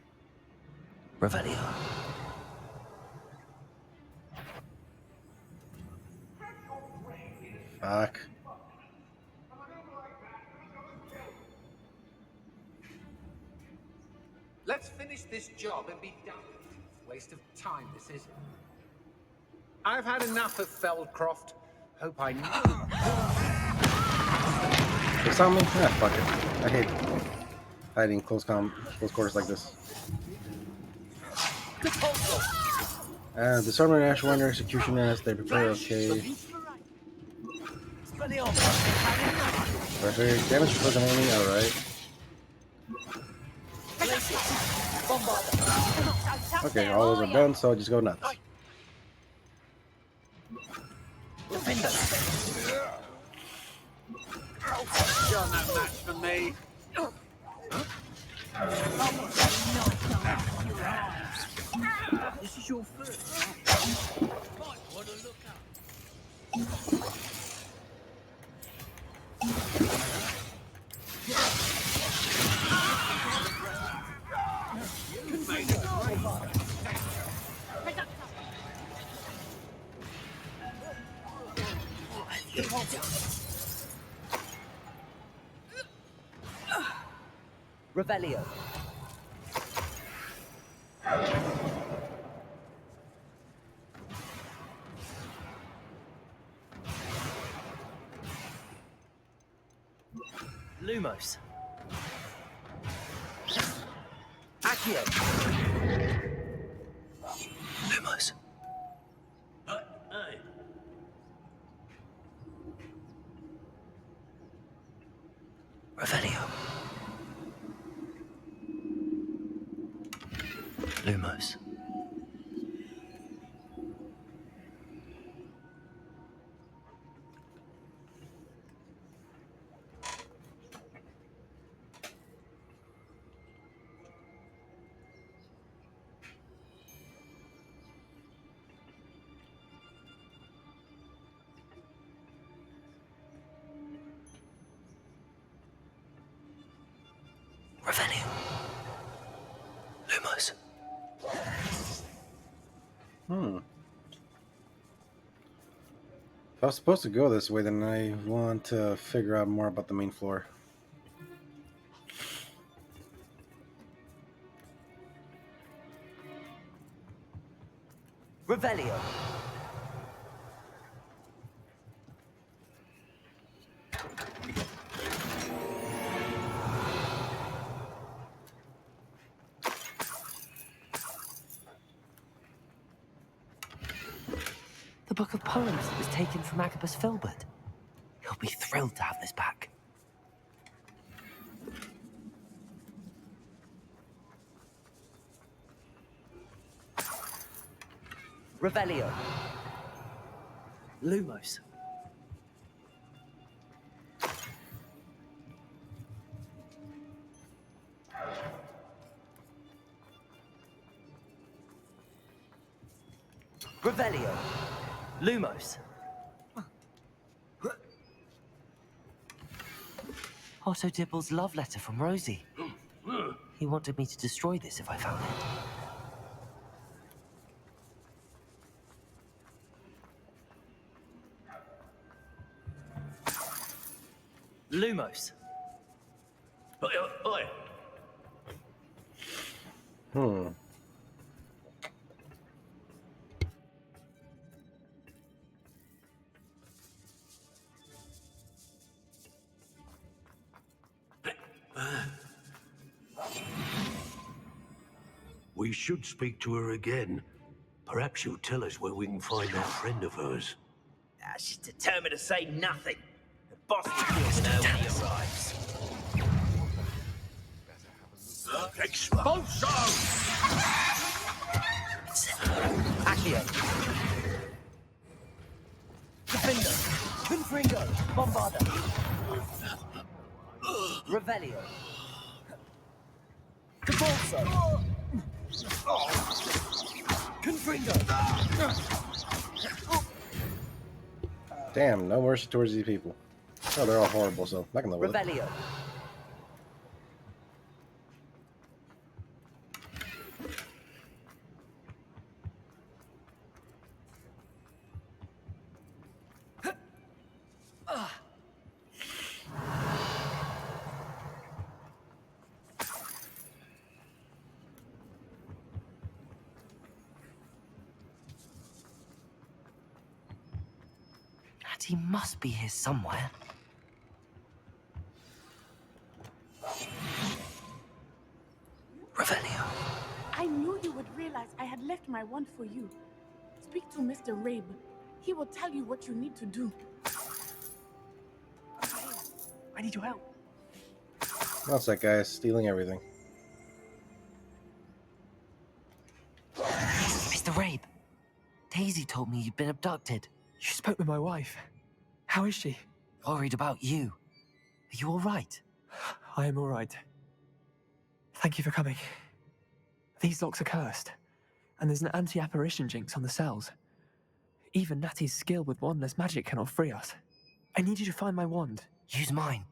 Speaker 1: Fuck.
Speaker 14: Let's finish this job and be done with it. Waste of time, this is. I've had enough of Feldcroft. Hope I know.
Speaker 1: They saw me? Ah, fuck it. I hate hiding close quarters like this. Disarmer and Ashwinder Executioner as they prepare. Okay. Perfect. Damage for the enemy. Alright. Okay, all those are done, so just go nuts.
Speaker 14: You're no match for me. This is your first. Might want to look up.
Speaker 3: Revelio. Lumos. Accio. Lumos.
Speaker 13: Hey.
Speaker 3: Revelio. Lumos. Revelio. Lumos.
Speaker 1: If I was supposed to go this way, then I want to figure out more about the main floor.
Speaker 3: Revelio. The book of poems that was taken from Agabus Filbert. He'll be thrilled to have this back. Revelio. Lumos. Revelio. Lumos. Otto Dibble's love letter from Rosie. He wanted me to destroy this if I found it. Lumos.
Speaker 13: Oi. We should speak to her again. Perhaps she'll tell us where we can find that friend of hers.
Speaker 7: She's determined to say nothing. The boss will know when he arrives.
Speaker 13: Expulso!
Speaker 3: Accio. Defender. Confringo. Bombarda. Revelio. Cabalso. Confringo.
Speaker 1: Damn, no mercy towards these people. Oh, they're all horrible, so not gonna live with it.
Speaker 3: Revelio. Natty must be here somewhere. Revelio.
Speaker 12: I knew you would realize I had left my wand for you. Speak to Mr. Rabe. He will tell you what you need to do.
Speaker 11: I need your help.
Speaker 1: What's that guy stealing everything?
Speaker 3: Mr. Rabe, Daisy told me you'd been abducted.
Speaker 11: You spoke with my wife. How is she?
Speaker 3: Worried about you. Are you all right?
Speaker 11: I am all right. Thank you for coming. These locks are cursed, and there's an anti-apparition jinx on the cells. Even Natty's skill with wandless magic cannot free us. I need you to find my wand.
Speaker 3: Use mine.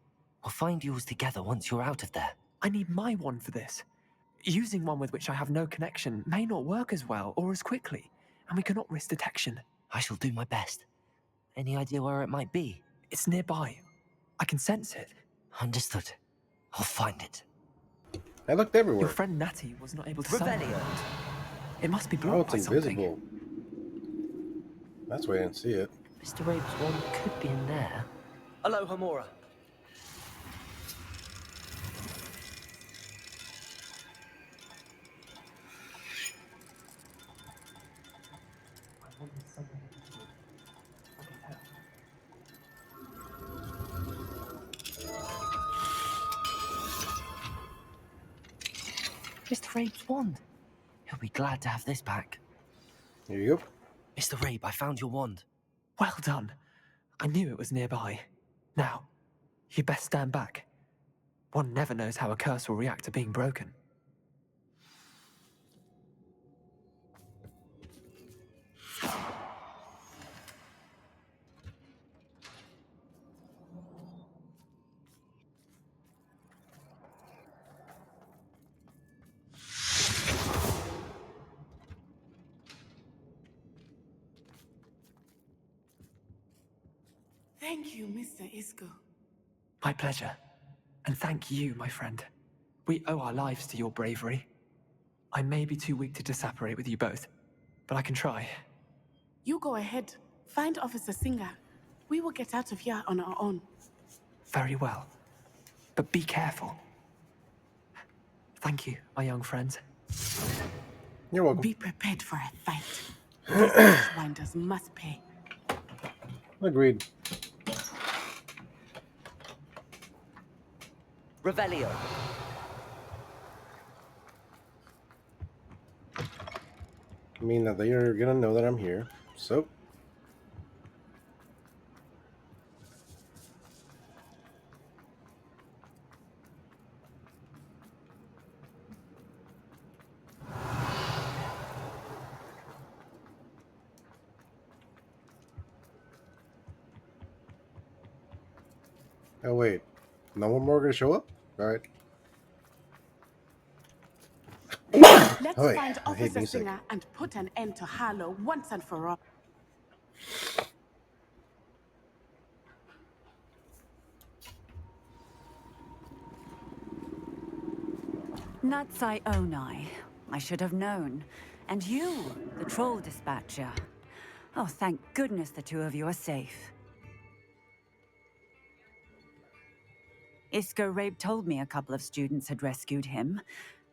Speaker 3: We'll find yours together once you're out of there.
Speaker 11: I need my wand for this. Using one with which I have no connection may not work as well or as quickly, and we cannot risk detection.
Speaker 3: I shall do my best. Any idea where it might be?
Speaker 11: It's nearby. I can sense it.
Speaker 3: Understood. I'll find it.
Speaker 1: I looked everywhere.
Speaker 11: Your friend Natty was not able to summon
Speaker 3: Revelio.
Speaker 11: it. It must be
Speaker 1: Oh,
Speaker 11: blocked
Speaker 1: it's
Speaker 11: by
Speaker 1: invisible.
Speaker 11: something.
Speaker 1: That's why I didn't see it.
Speaker 3: Mr. Rabe's wand could be in there.
Speaker 7: Hello, Hamura.
Speaker 3: Mr. Rabe's wand. He'll be glad to have this back.
Speaker 1: Here you go.
Speaker 3: Mr. Rabe, I found your wand.
Speaker 11: Well done. I knew it was nearby. Now, you best stand back. One never knows how a curse will react to being broken.
Speaker 12: Thank you, Mr. Isco.
Speaker 11: My pleasure. And thank you, my friend. We owe our lives to your bravery. I may be too weak to disapparate with you both, but I can try.
Speaker 12: You go ahead. Find Officer Singer. We will get out of here on our own.
Speaker 11: Very well. But be careful. Thank you, my young friends.
Speaker 1: You're welcome.
Speaker 12: Be prepared for a fight. These winders must pay.
Speaker 1: Agreed.
Speaker 3: Revelio.
Speaker 1: I mean, that they're gonna know that I'm here, so. Oh, wait. No one more gonna show up? Alright.
Speaker 12: Let's
Speaker 1: Oh,
Speaker 12: find
Speaker 1: I hate
Speaker 12: Officer
Speaker 1: music.
Speaker 12: Singer and put an end to Harlow once and for all.
Speaker 15: Natsai Onai. I should have known. And you, the troll dispatcher. Oh, thank goodness the two of you are safe. Isco Rabe told me a couple of students had rescued him.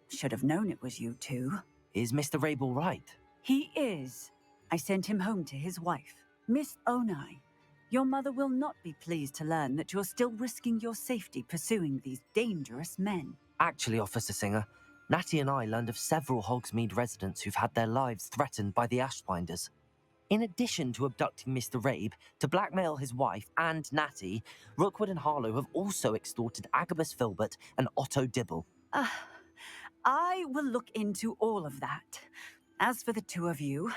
Speaker 15: Should have known it was you two.
Speaker 3: Is Mr. Rabe all right?
Speaker 15: He is. I sent him home to his wife, Miss Onai. Your mother will not be pleased to learn that you're still risking your safety pursuing these dangerous men.
Speaker 3: Actually, Officer Singer, Natty and I learned of several Hogsmeade residents who've had their lives threatened by the Ashwinders. In addition to abducting Mr. Rabe to blackmail his wife and Natty, Rookwood and Harlow have also extorted Agabus Filbert and Otto Dibble.
Speaker 15: I will look into all of that. As for the two of you,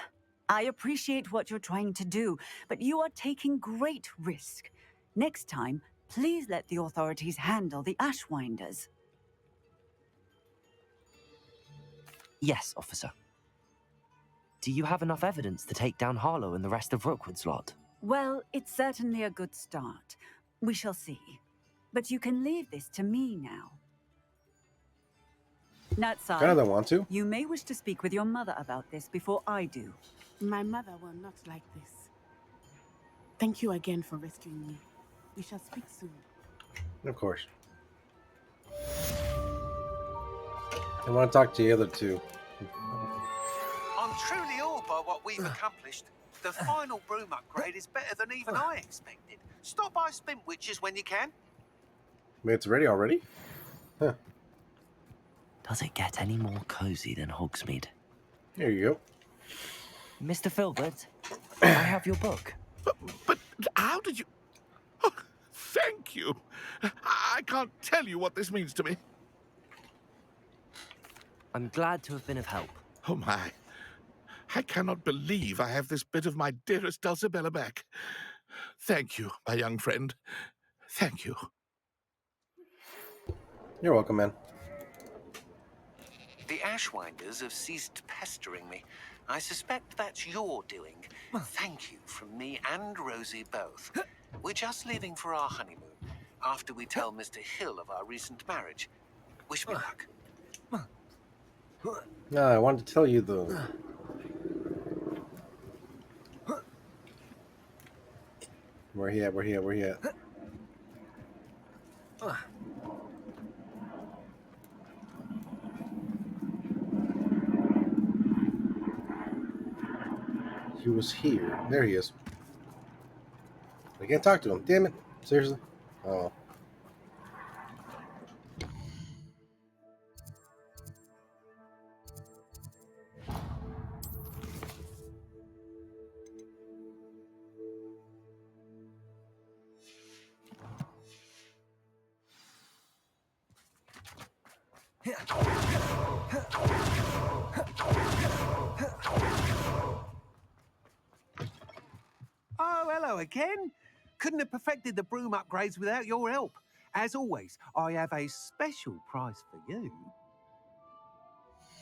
Speaker 15: I appreciate what you're trying to do, but you are taking great risk. Next time, please let the authorities handle the Ashwinders.
Speaker 3: Yes, officer. Do you have enough evidence to take down Harlow and the rest of Rookwood's lot?
Speaker 15: Well, it's certainly a good start. We shall see. But you can leave this to me now.
Speaker 1: Kind
Speaker 15: Natsai,
Speaker 1: of don't want to.
Speaker 15: you may wish to speak with your mother about this before I do.
Speaker 12: My mother will not like this. Thank you again for rescuing me. We shall speak soon.
Speaker 1: Of course. I want to talk to the other two.
Speaker 5: I'm truly awed by what we've accomplished. The final broom upgrade is better than even I expected. Stop by Spin Witches when you can.
Speaker 1: Wait, it's ready already? Huh.
Speaker 3: Does it get any more cozy than Hogsmeade?
Speaker 1: Here you go.
Speaker 3: Mr. Filbert, I have your book.
Speaker 8: But how did you... Oh, thank you. I can't tell you what this means to me.
Speaker 3: I'm glad to have been of help.
Speaker 8: Oh, my. I cannot believe I have this bit of my dearest Dulcibella back. Thank you, my young friend. Thank you.
Speaker 1: You're welcome, man.
Speaker 14: The Ashwinders have ceased pestering me. I suspect that's your doing. Thank you from me and Rosie both. We're just leaving for our honeymoon, after we tell Mr. Hill of our recent marriage. Wish me luck.
Speaker 1: No, I wanted to tell you though. Where he at? Where he at? Where he at? He was here. There he is. I can't talk to him. Damn it. Seriously? Oh.
Speaker 5: Oh, hello again. Couldn't have perfected the broom upgrades without your help. As always, I have a special prize for you.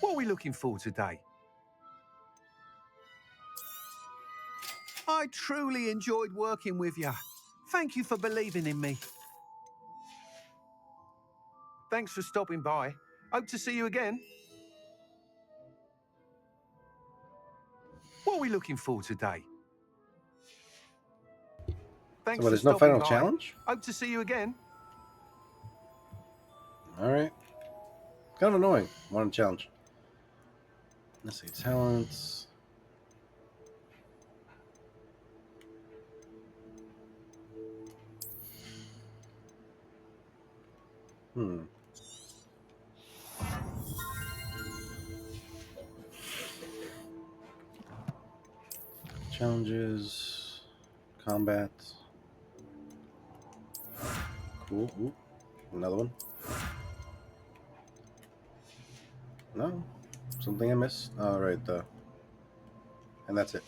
Speaker 5: What are we looking for today? I truly enjoyed working with you. Thank you for believing in me. Thanks for stopping by. Hope to see you again. What are we looking for today? Thanks
Speaker 1: So
Speaker 5: for
Speaker 1: there's no
Speaker 5: stopping
Speaker 1: final
Speaker 5: by.
Speaker 1: challenge?
Speaker 5: Hope to see you again.
Speaker 1: Alright. Kind of annoying. One challenge. Let's see. Talents. Hmm. Challenges. Combat. Cool. Ooh. Another one. No. Something I missed. Alright, and that's it.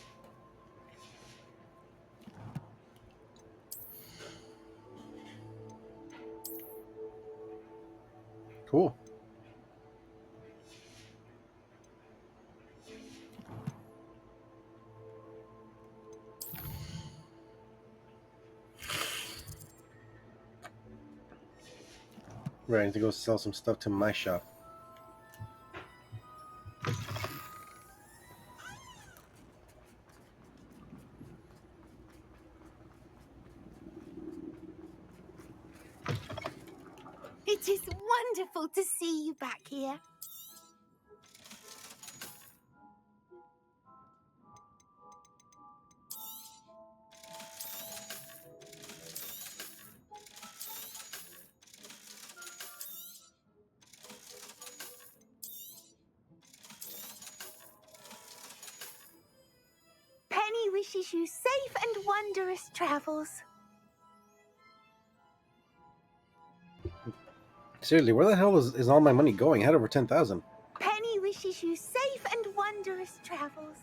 Speaker 1: Cool. Right, I need to go sell some stuff to my shop.
Speaker 4: It is wonderful to see you back here. Penny wishes you safe and wondrous travels.
Speaker 1: Seriously, where the hell is all my money going? I had over 10,000.
Speaker 4: Penny wishes you safe and wondrous travels.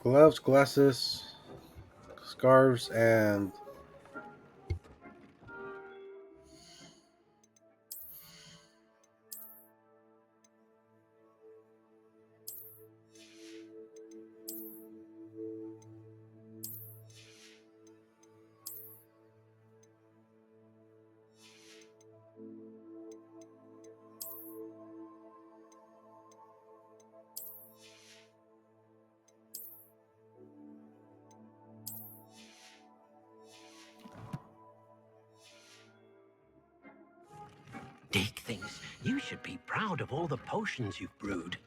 Speaker 1: gloves, glasses, scarves, and
Speaker 13: Dick thinks you should be proud of all the potions you've brewed.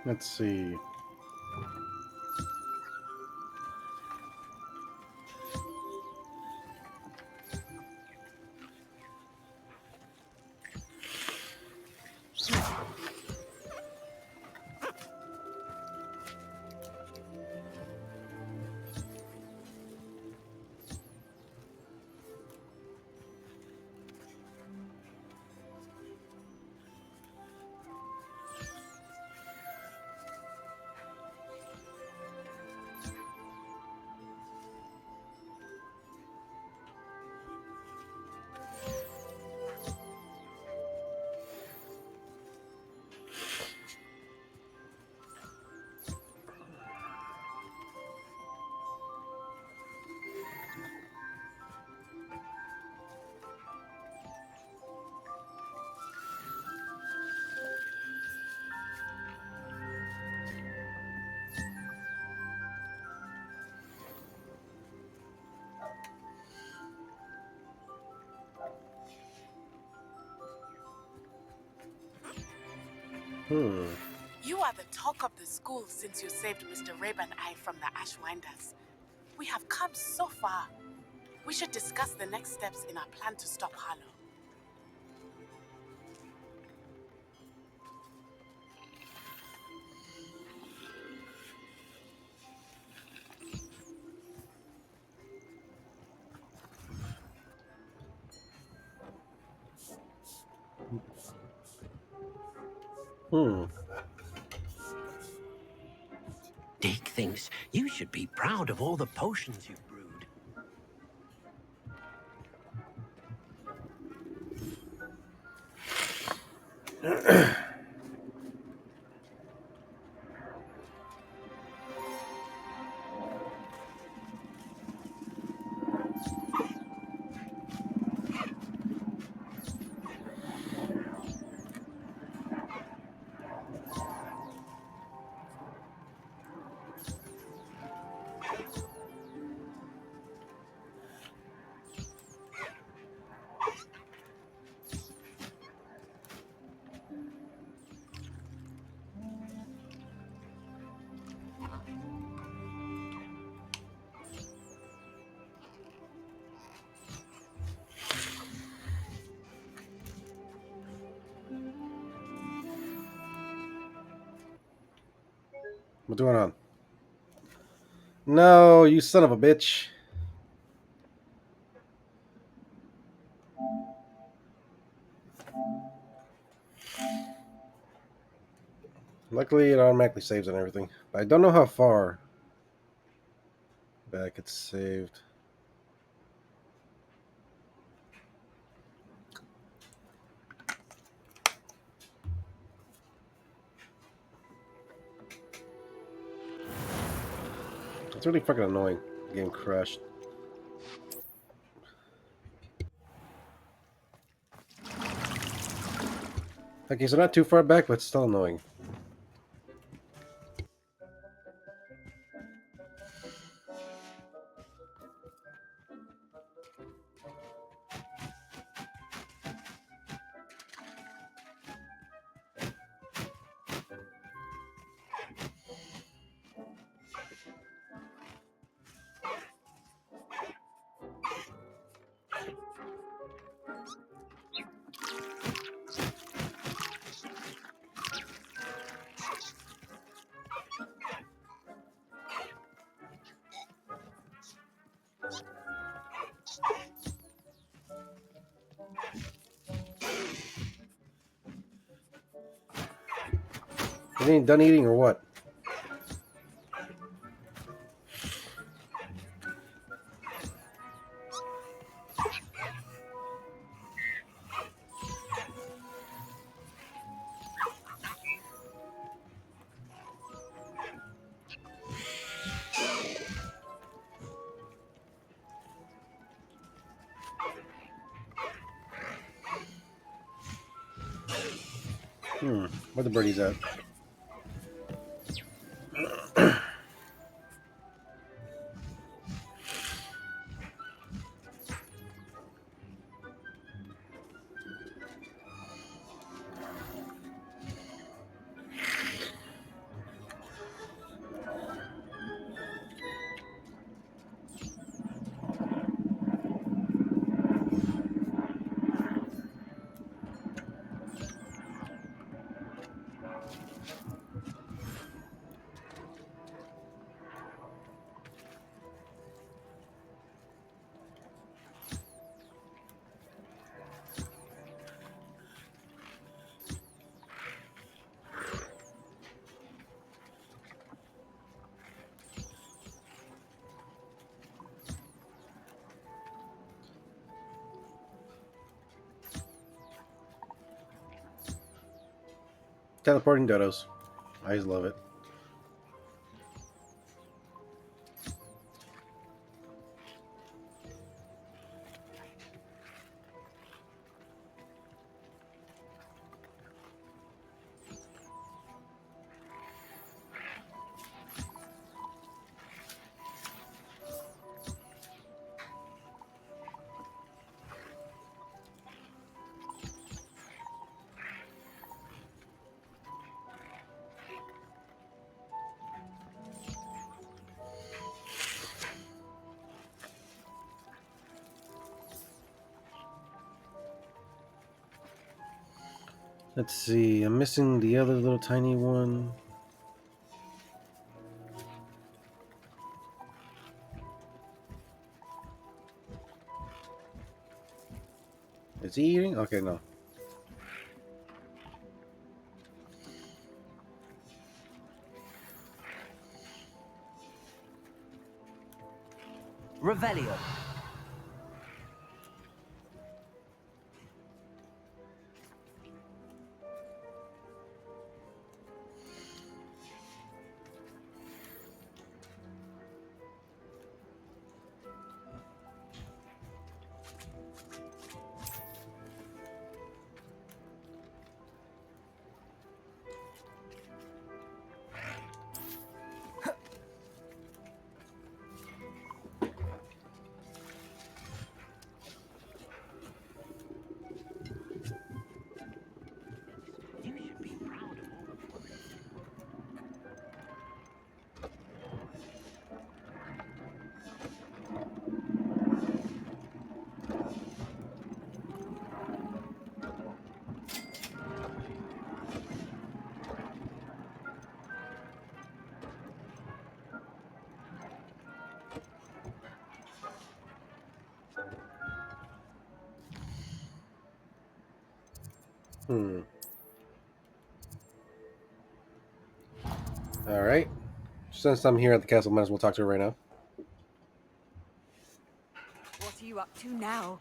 Speaker 1: let's see.
Speaker 12: You are the talk of the school since you saved Mr. Rabe and I from the Ashwinders. We have come so far. We should discuss the next steps in our plan to stop Harlow.
Speaker 13: Dick thinks you should be proud of all the potions you've brewed.
Speaker 1: What's going on? No, you son of a bitch. Luckily, it automatically saves and everything. But I don't know how far back it's saved. It's really fucking annoying. The game crashed. Okay, so not too far back, but still annoying. You ain't done eating or what? Where the birdies at? Teleporting dodos. I just love it. Let's see. I'm missing the other little tiny one. Is he eating? Okay, no.
Speaker 3: Revelio.
Speaker 1: Hmm. All right. Since I'm here at the castle, might as well talk to her right now.
Speaker 6: What are you up to now?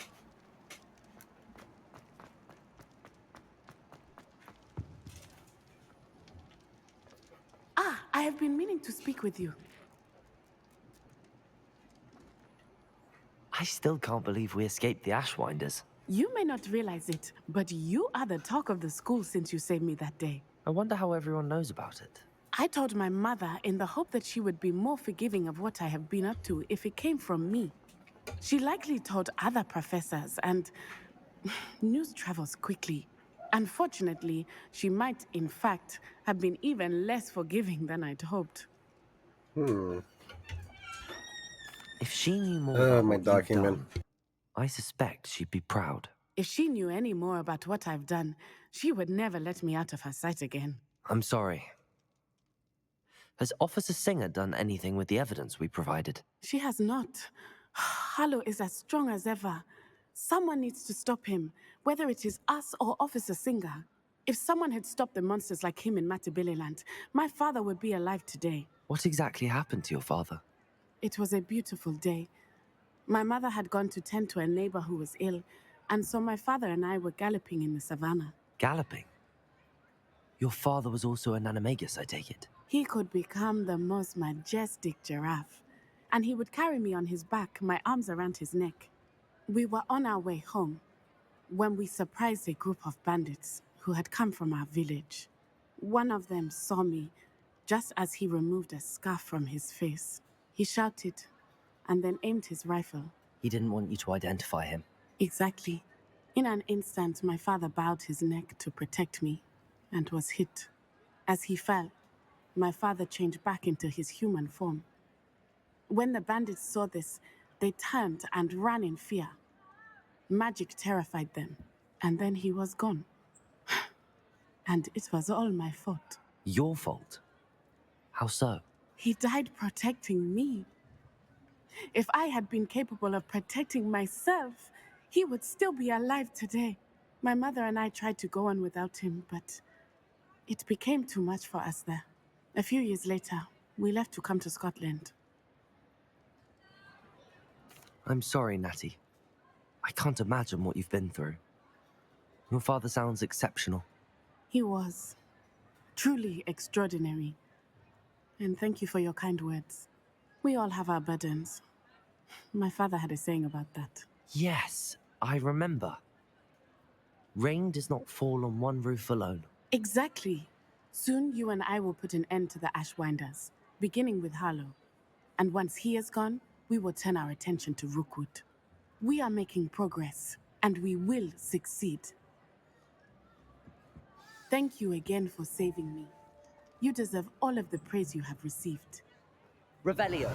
Speaker 12: Ah, I have been meaning to speak with you.
Speaker 3: I still can't believe we escaped the Ashwinders.
Speaker 12: You may not realize it, but you are the talk of the school since you saved me that day.
Speaker 3: I wonder how everyone knows about it.
Speaker 12: I told my mother in the hope that she would be more forgiving of what I have been up to if it came from me. She likely told other professors, and news travels quickly. Unfortunately, she might, in fact, have been even less forgiving than I'd hoped.
Speaker 1: Hmm.
Speaker 3: If she knew more about
Speaker 1: My
Speaker 3: what you've
Speaker 1: document.
Speaker 3: done, I suspect she'd be proud.
Speaker 12: If she knew any more about what I've done, she would never let me out of her sight again.
Speaker 3: I'm sorry. Has Officer Singer done anything with the evidence we provided?
Speaker 12: She has not. Harlow is as strong as ever. Someone needs to stop him, whether it is us or Officer Singer. If someone had stopped the monsters like him in Matabeleland, my father would be alive today.
Speaker 3: What exactly happened to your father?
Speaker 12: It was a beautiful day. My mother had gone to tend to a neighbor who was ill, and so my father and I were galloping in the savannah.
Speaker 3: Galloping? Your father was also an animagus, I take it?
Speaker 12: He could become the most majestic giraffe, and he would carry me on his back, my arms around his neck. We were on our way home when we surprised a group of bandits who had come from our village. One of them saw me just as he removed a scarf from his face. He shouted and then aimed his rifle.
Speaker 3: He didn't want you to identify him.
Speaker 12: Exactly. In an instant, my father bowed his neck to protect me and was hit. As he fell, my father changed back into his human form. When the bandits saw this, they turned and ran in fear. Magic terrified them, and then he was gone. And it was all my fault.
Speaker 3: Your fault? How so?
Speaker 12: He died protecting me. If I had been capable of protecting myself, he would still be alive today. My mother and I tried to go on without him, but it became too much for us there. A few years later, we left to come to Scotland.
Speaker 3: I'm sorry, Natty. I can't imagine what you've been through. Your father sounds exceptional.
Speaker 12: He was truly extraordinary. And thank you for your kind words. We all have our burdens. My father had a saying about that.
Speaker 3: Yes, I remember. Rain does not fall on one roof alone.
Speaker 12: Exactly. Soon you and I will put an end to the Ashwinders, beginning with Harlow. And once he is gone, we will turn our attention to Rookwood. We are making progress, and we will succeed. Thank you again for saving me. You deserve all of the praise you have received.
Speaker 16: Revelio.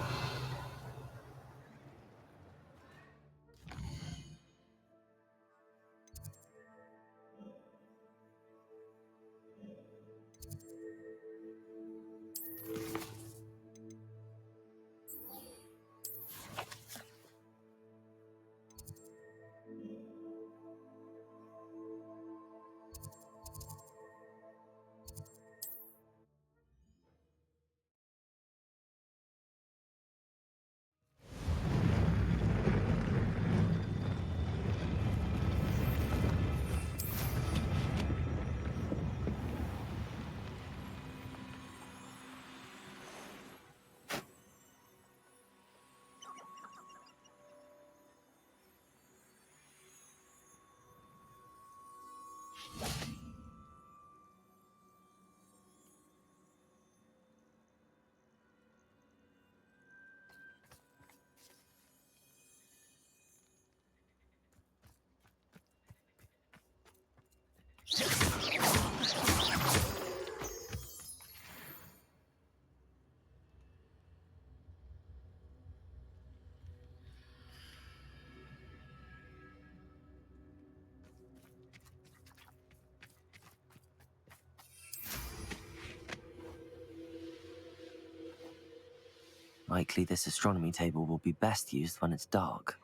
Speaker 3: Likely this astronomy table will be best used when it's dark.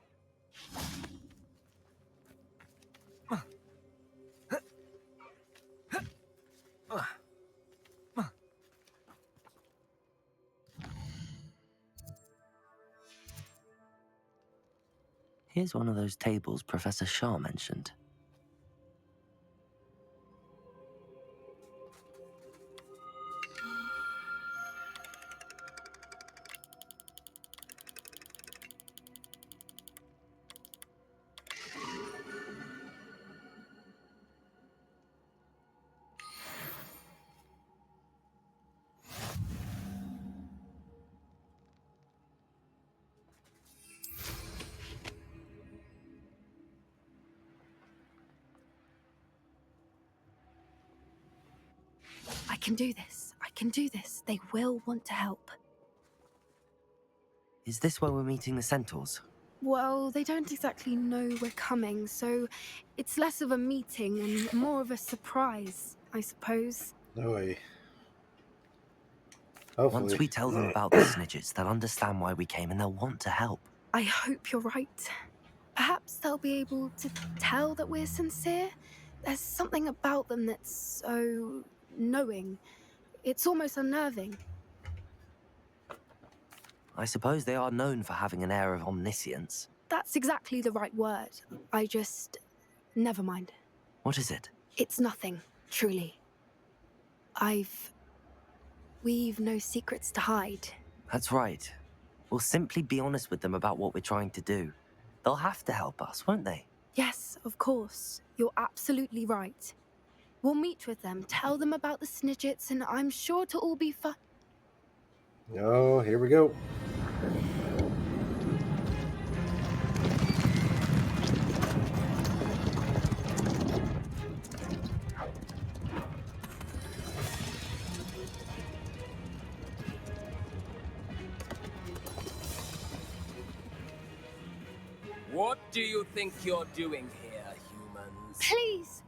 Speaker 3: Here's one of those tables Professor Shah mentioned.
Speaker 2: I can do this. I can do this. They will want to help.
Speaker 3: Is this where we're meeting the centaurs?
Speaker 2: Well, they don't exactly know we're coming, so it's less of a meeting and more of a surprise, I suppose.
Speaker 1: No way. Hopefully.
Speaker 3: Once we tell them about the snidgets, they'll understand why we came and they'll want to help.
Speaker 2: I hope you're right. Perhaps they'll be able to tell that we're sincere. There's something about them that's so knowing. It's almost unnerving.
Speaker 3: I suppose they are known for having an air of omniscience.
Speaker 2: That's exactly the right word. Never mind.
Speaker 3: What is it?
Speaker 2: It's nothing, truly. We've no secrets to hide.
Speaker 3: That's right. We'll simply be honest with them about what we're trying to do. They'll have to help us, won't they?
Speaker 2: Yes, of course. You're absolutely right. We'll meet with them, tell them about the snidgets, and I'm sure to all be fun.
Speaker 1: Oh, here we go.
Speaker 11: What do you think you're doing here, humans?
Speaker 2: Please!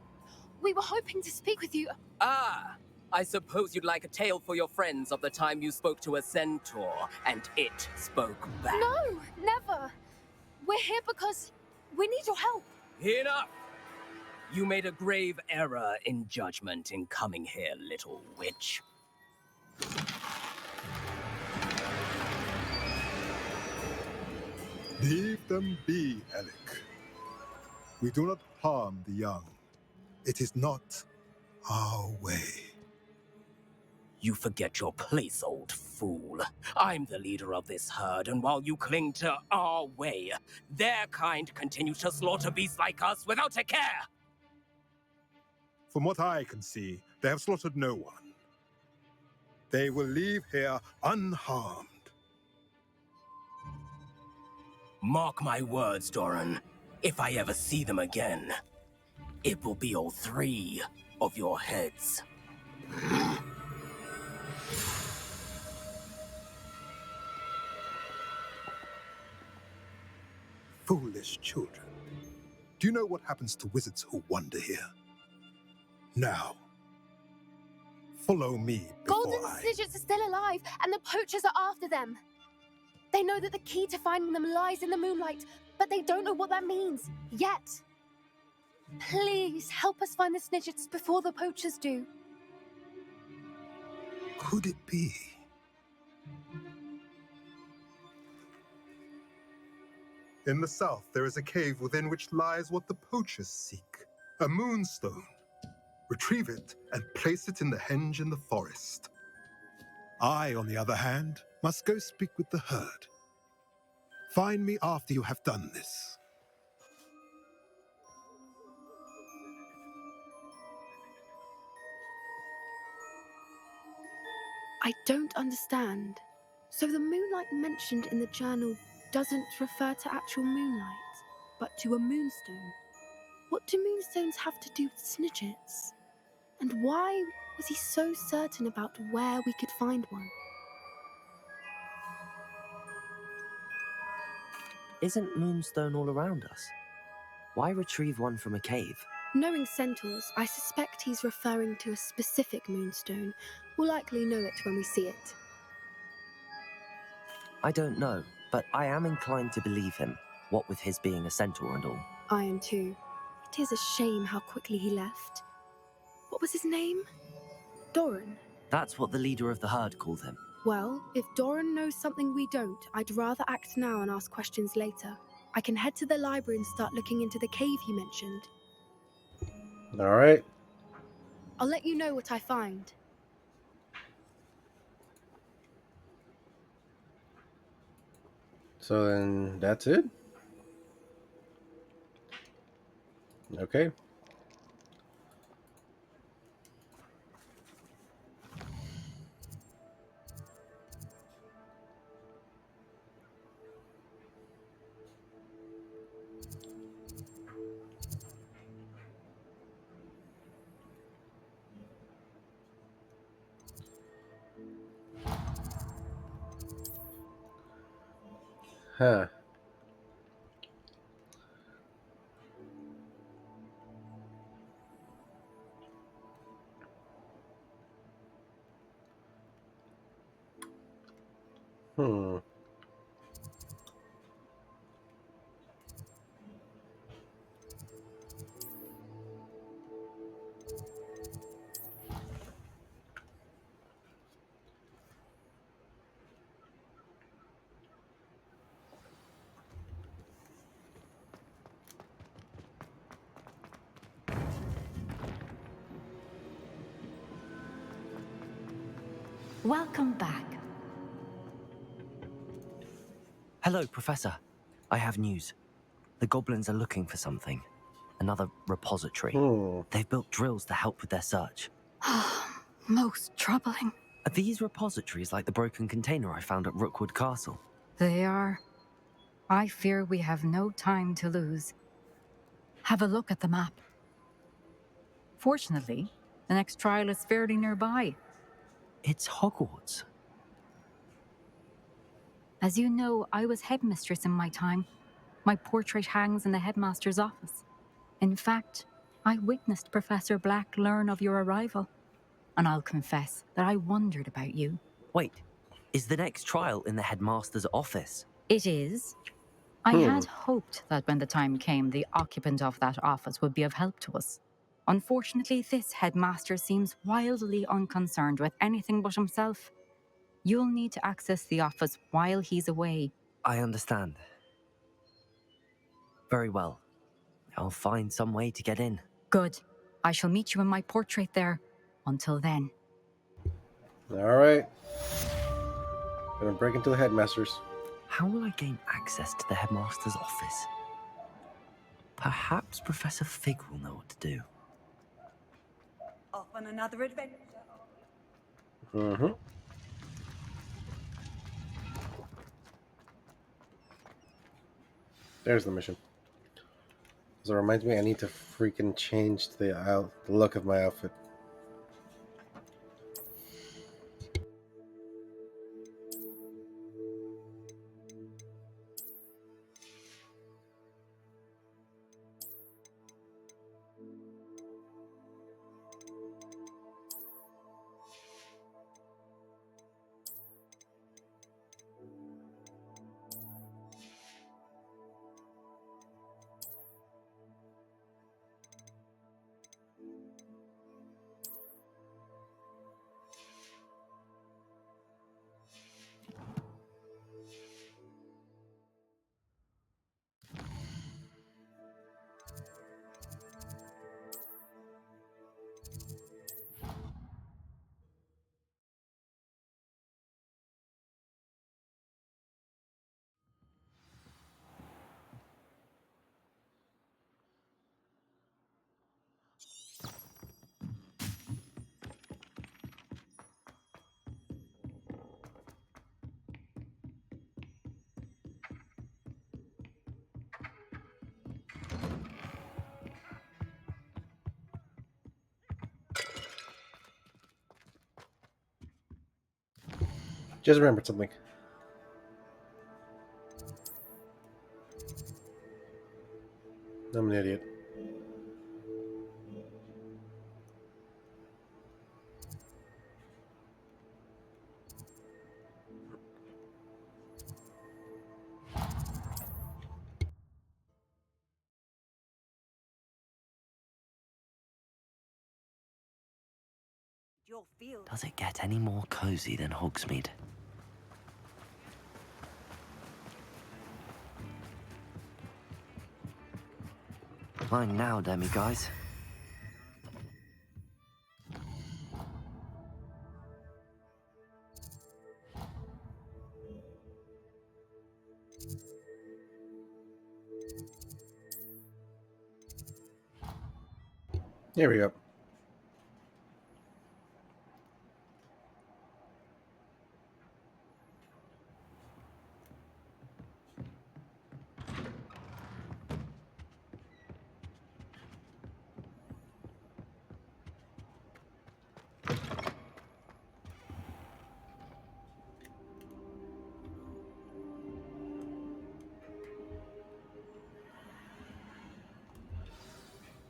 Speaker 2: We were hoping to speak with you.
Speaker 11: Ah! I suppose you'd like a tale for your friends of the time you spoke to a centaur, and it spoke back.
Speaker 2: No! Never! We're here because we need your help.
Speaker 11: Enough! You made a grave error in judgment in coming here, little witch.
Speaker 16: Leave them be, Alec. We do not harm the young. It is not our way.
Speaker 11: You forget your place, old fool. I'm the leader of this herd, and while you cling to our way, their kind continue to slaughter beasts like us without a care!
Speaker 16: From what I can see, they have slaughtered no one. They will leave here unharmed.
Speaker 11: Mark my words, Doran. If I ever see them again, it will be all 3 of your heads.
Speaker 16: Foolish children. Do you know what happens to wizards who wander here? Now, follow me before
Speaker 2: Golden Snidgets are still alive, and the poachers are after them. They know that the key to finding them lies in the moonlight, but they don't know what that means, yet. Please, help us find the Snidgets before the poachers do.
Speaker 16: Could it be? In the south, there is a cave within which lies what the poachers seek. A moonstone. Retrieve it and place it in the henge in the forest. I, on the other hand, must go speak with the herd. Find me after you have done this.
Speaker 2: I don't understand. So the moonlight mentioned in the journal doesn't refer to actual moonlight, but to a moonstone. What do moonstones have to do with Snidgets? And why was he so certain about where we could find one?
Speaker 3: Isn't moonstone all around us? Why retrieve one from a cave?
Speaker 2: Knowing centaurs, I suspect he's referring to a specific moonstone. We'll likely know it when we see it.
Speaker 3: I don't know, but I am inclined to believe him, what with his being a centaur and all.
Speaker 2: I am too. It is a shame how quickly he left. What was his name? Doran.
Speaker 3: That's what the leader of the herd called him.
Speaker 2: Well, if Doran knows something we don't, I'd rather act now and ask questions later.
Speaker 17: I can head to the library and start looking into the cave you mentioned.
Speaker 1: All right.
Speaker 17: I'll let you know what I find.
Speaker 1: So then that's it? Okay. Huh. Hmm.
Speaker 15: Welcome back.
Speaker 3: Hello, Professor. I have news. The goblins are looking for something. Another repository. They've built drills to help with their search.
Speaker 18: Most troubling.
Speaker 3: Are these repositories like the broken container I found at Rookwood Castle?
Speaker 18: They are. I fear we have no time to lose. Have a look at the map. Fortunately, the next trial is fairly nearby.
Speaker 3: It's Hogwarts.
Speaker 18: As you know, I was headmistress in my time. My portrait hangs in the headmaster's office. In fact, I witnessed Professor Black learn of your arrival. And I'll confess that I wondered about you.
Speaker 3: Wait, is the next trial in the headmaster's office?
Speaker 18: It is. I had hoped that when the time came, the occupant of that office would be of help to us. Unfortunately, this headmaster seems wildly unconcerned with anything but himself. You'll need to access the office while he's away.
Speaker 3: I understand. Very well. I'll find some way to get in.
Speaker 18: Good. I shall meet you in my portrait there. Until then.
Speaker 1: All right. Gonna break into the headmaster's.
Speaker 3: How will I gain access to the headmaster's office? Perhaps Professor Fig will know what to do.
Speaker 6: Off on another adventure.
Speaker 1: Mm-hmm. There's the mission. So it reminds me I need to freaking change the look of my outfit. Just remembered something. I'm an idiot.
Speaker 6: Your field.
Speaker 3: Does it get any more cozy than Hogsmeade? Mine now, Demi guys.
Speaker 1: Here we go.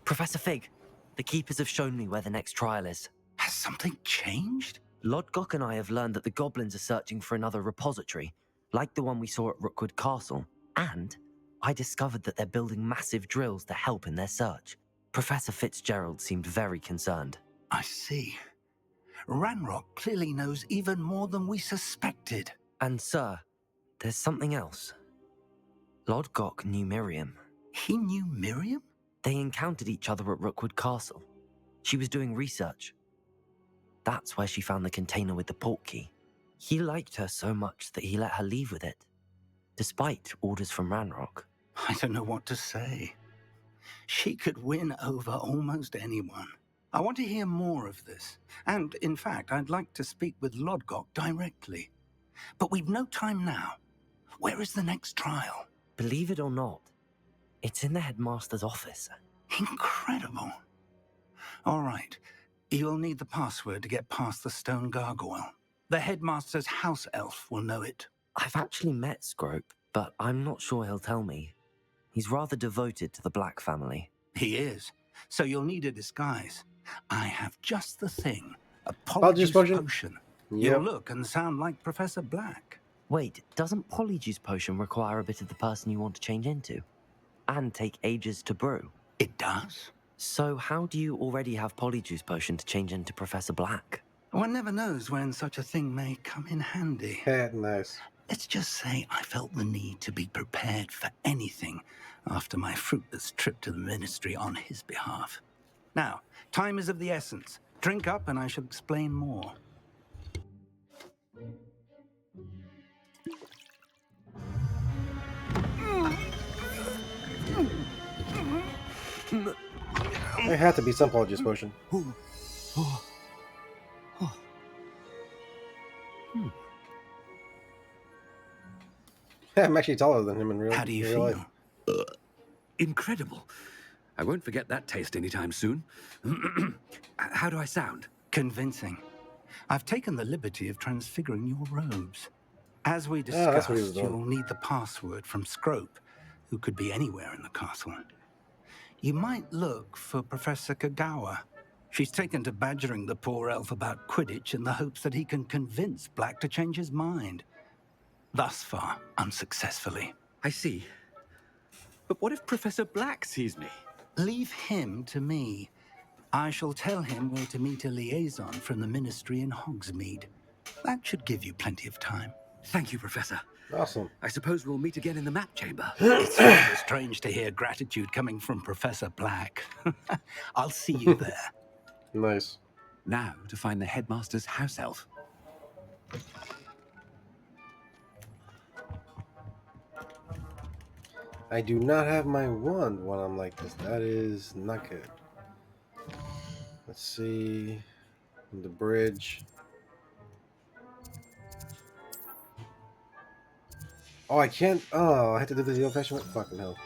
Speaker 3: Professor Fig, the Keepers have shown me where the next trial is.
Speaker 5: Has something changed?
Speaker 3: Lodgok and I have learned that the goblins are searching for another repository, like the one we saw at Rookwood Castle. And I discovered that they're building massive drills to help in their search. Professor Fitzgerald seemed very concerned.
Speaker 5: I see. Ranrock clearly knows even more than we suspected.
Speaker 3: And sir, there's something else. Lodgok knew Miriam.
Speaker 5: He knew Miriam?
Speaker 3: They encountered each other at Rookwood Castle. She was doing research. That's where she found the container with the port key. He liked her so much that he let her leave with it, despite orders from Ranrock.
Speaker 5: I don't know what to say. She could win over almost anyone. I want to hear more of this. And, in fact, I'd like to speak with Lodgok directly. But we've no time now. Where is the next trial?
Speaker 3: Believe it or not, it's in the headmaster's office.
Speaker 5: Incredible. All right. You'll need the password to get past the stone gargoyle. The headmaster's house elf will know it.
Speaker 3: I've actually met Scrope, but I'm not sure he'll tell me. He's rather devoted to the Black family.
Speaker 5: He is. So you'll need a disguise. I have just the thing. A polyjuice potion.
Speaker 1: Yep.
Speaker 5: You'll look and sound like Professor Black.
Speaker 3: Wait, doesn't polyjuice potion require a bit of the person you want to change into? And take ages to brew?
Speaker 5: It does.
Speaker 3: So how do you already have polyjuice potion to change into Professor Black?
Speaker 5: One never knows when such a thing may come in handy.
Speaker 1: Nice.
Speaker 5: Let's just say I felt the need to be prepared for anything after my fruitless trip to the ministry on his behalf. Now, time is of the essence. Drink up and I shall explain more.
Speaker 1: There had to be some polyjuice potion. I'm actually taller than him in real life.
Speaker 5: How do you feel?
Speaker 19: Incredible. I won't forget that taste anytime soon. How do I sound?
Speaker 5: Convincing. I've taken the liberty of transfiguring your robes. As we
Speaker 1: that's what he was
Speaker 5: discussed,
Speaker 1: doing.
Speaker 5: you'll need the password from Scrope, who could be anywhere in the castle. You might look for Professor Kagawa. She's taken to badgering the poor elf about Quidditch in the hopes that he can convince Black to change his mind. Thus far, unsuccessfully.
Speaker 19: I see. But what if Professor Black sees me?
Speaker 5: Leave him to me. I shall tell him where to meet a liaison from the ministry in Hogsmeade. That should give you plenty of time.
Speaker 19: Thank you, Professor.
Speaker 1: Awesome.
Speaker 19: I suppose we'll meet again in the map chamber.
Speaker 5: It's rather strange to hear gratitude coming from Professor Black. I'll see you there.
Speaker 1: Nice.
Speaker 19: Now to find the headmaster's house elf.
Speaker 1: I do not have my wand when I'm like this. That is not good. Let's see. The bridge. Oh, I can't. Oh, I had to do the old-fashioned way. Fucking hell.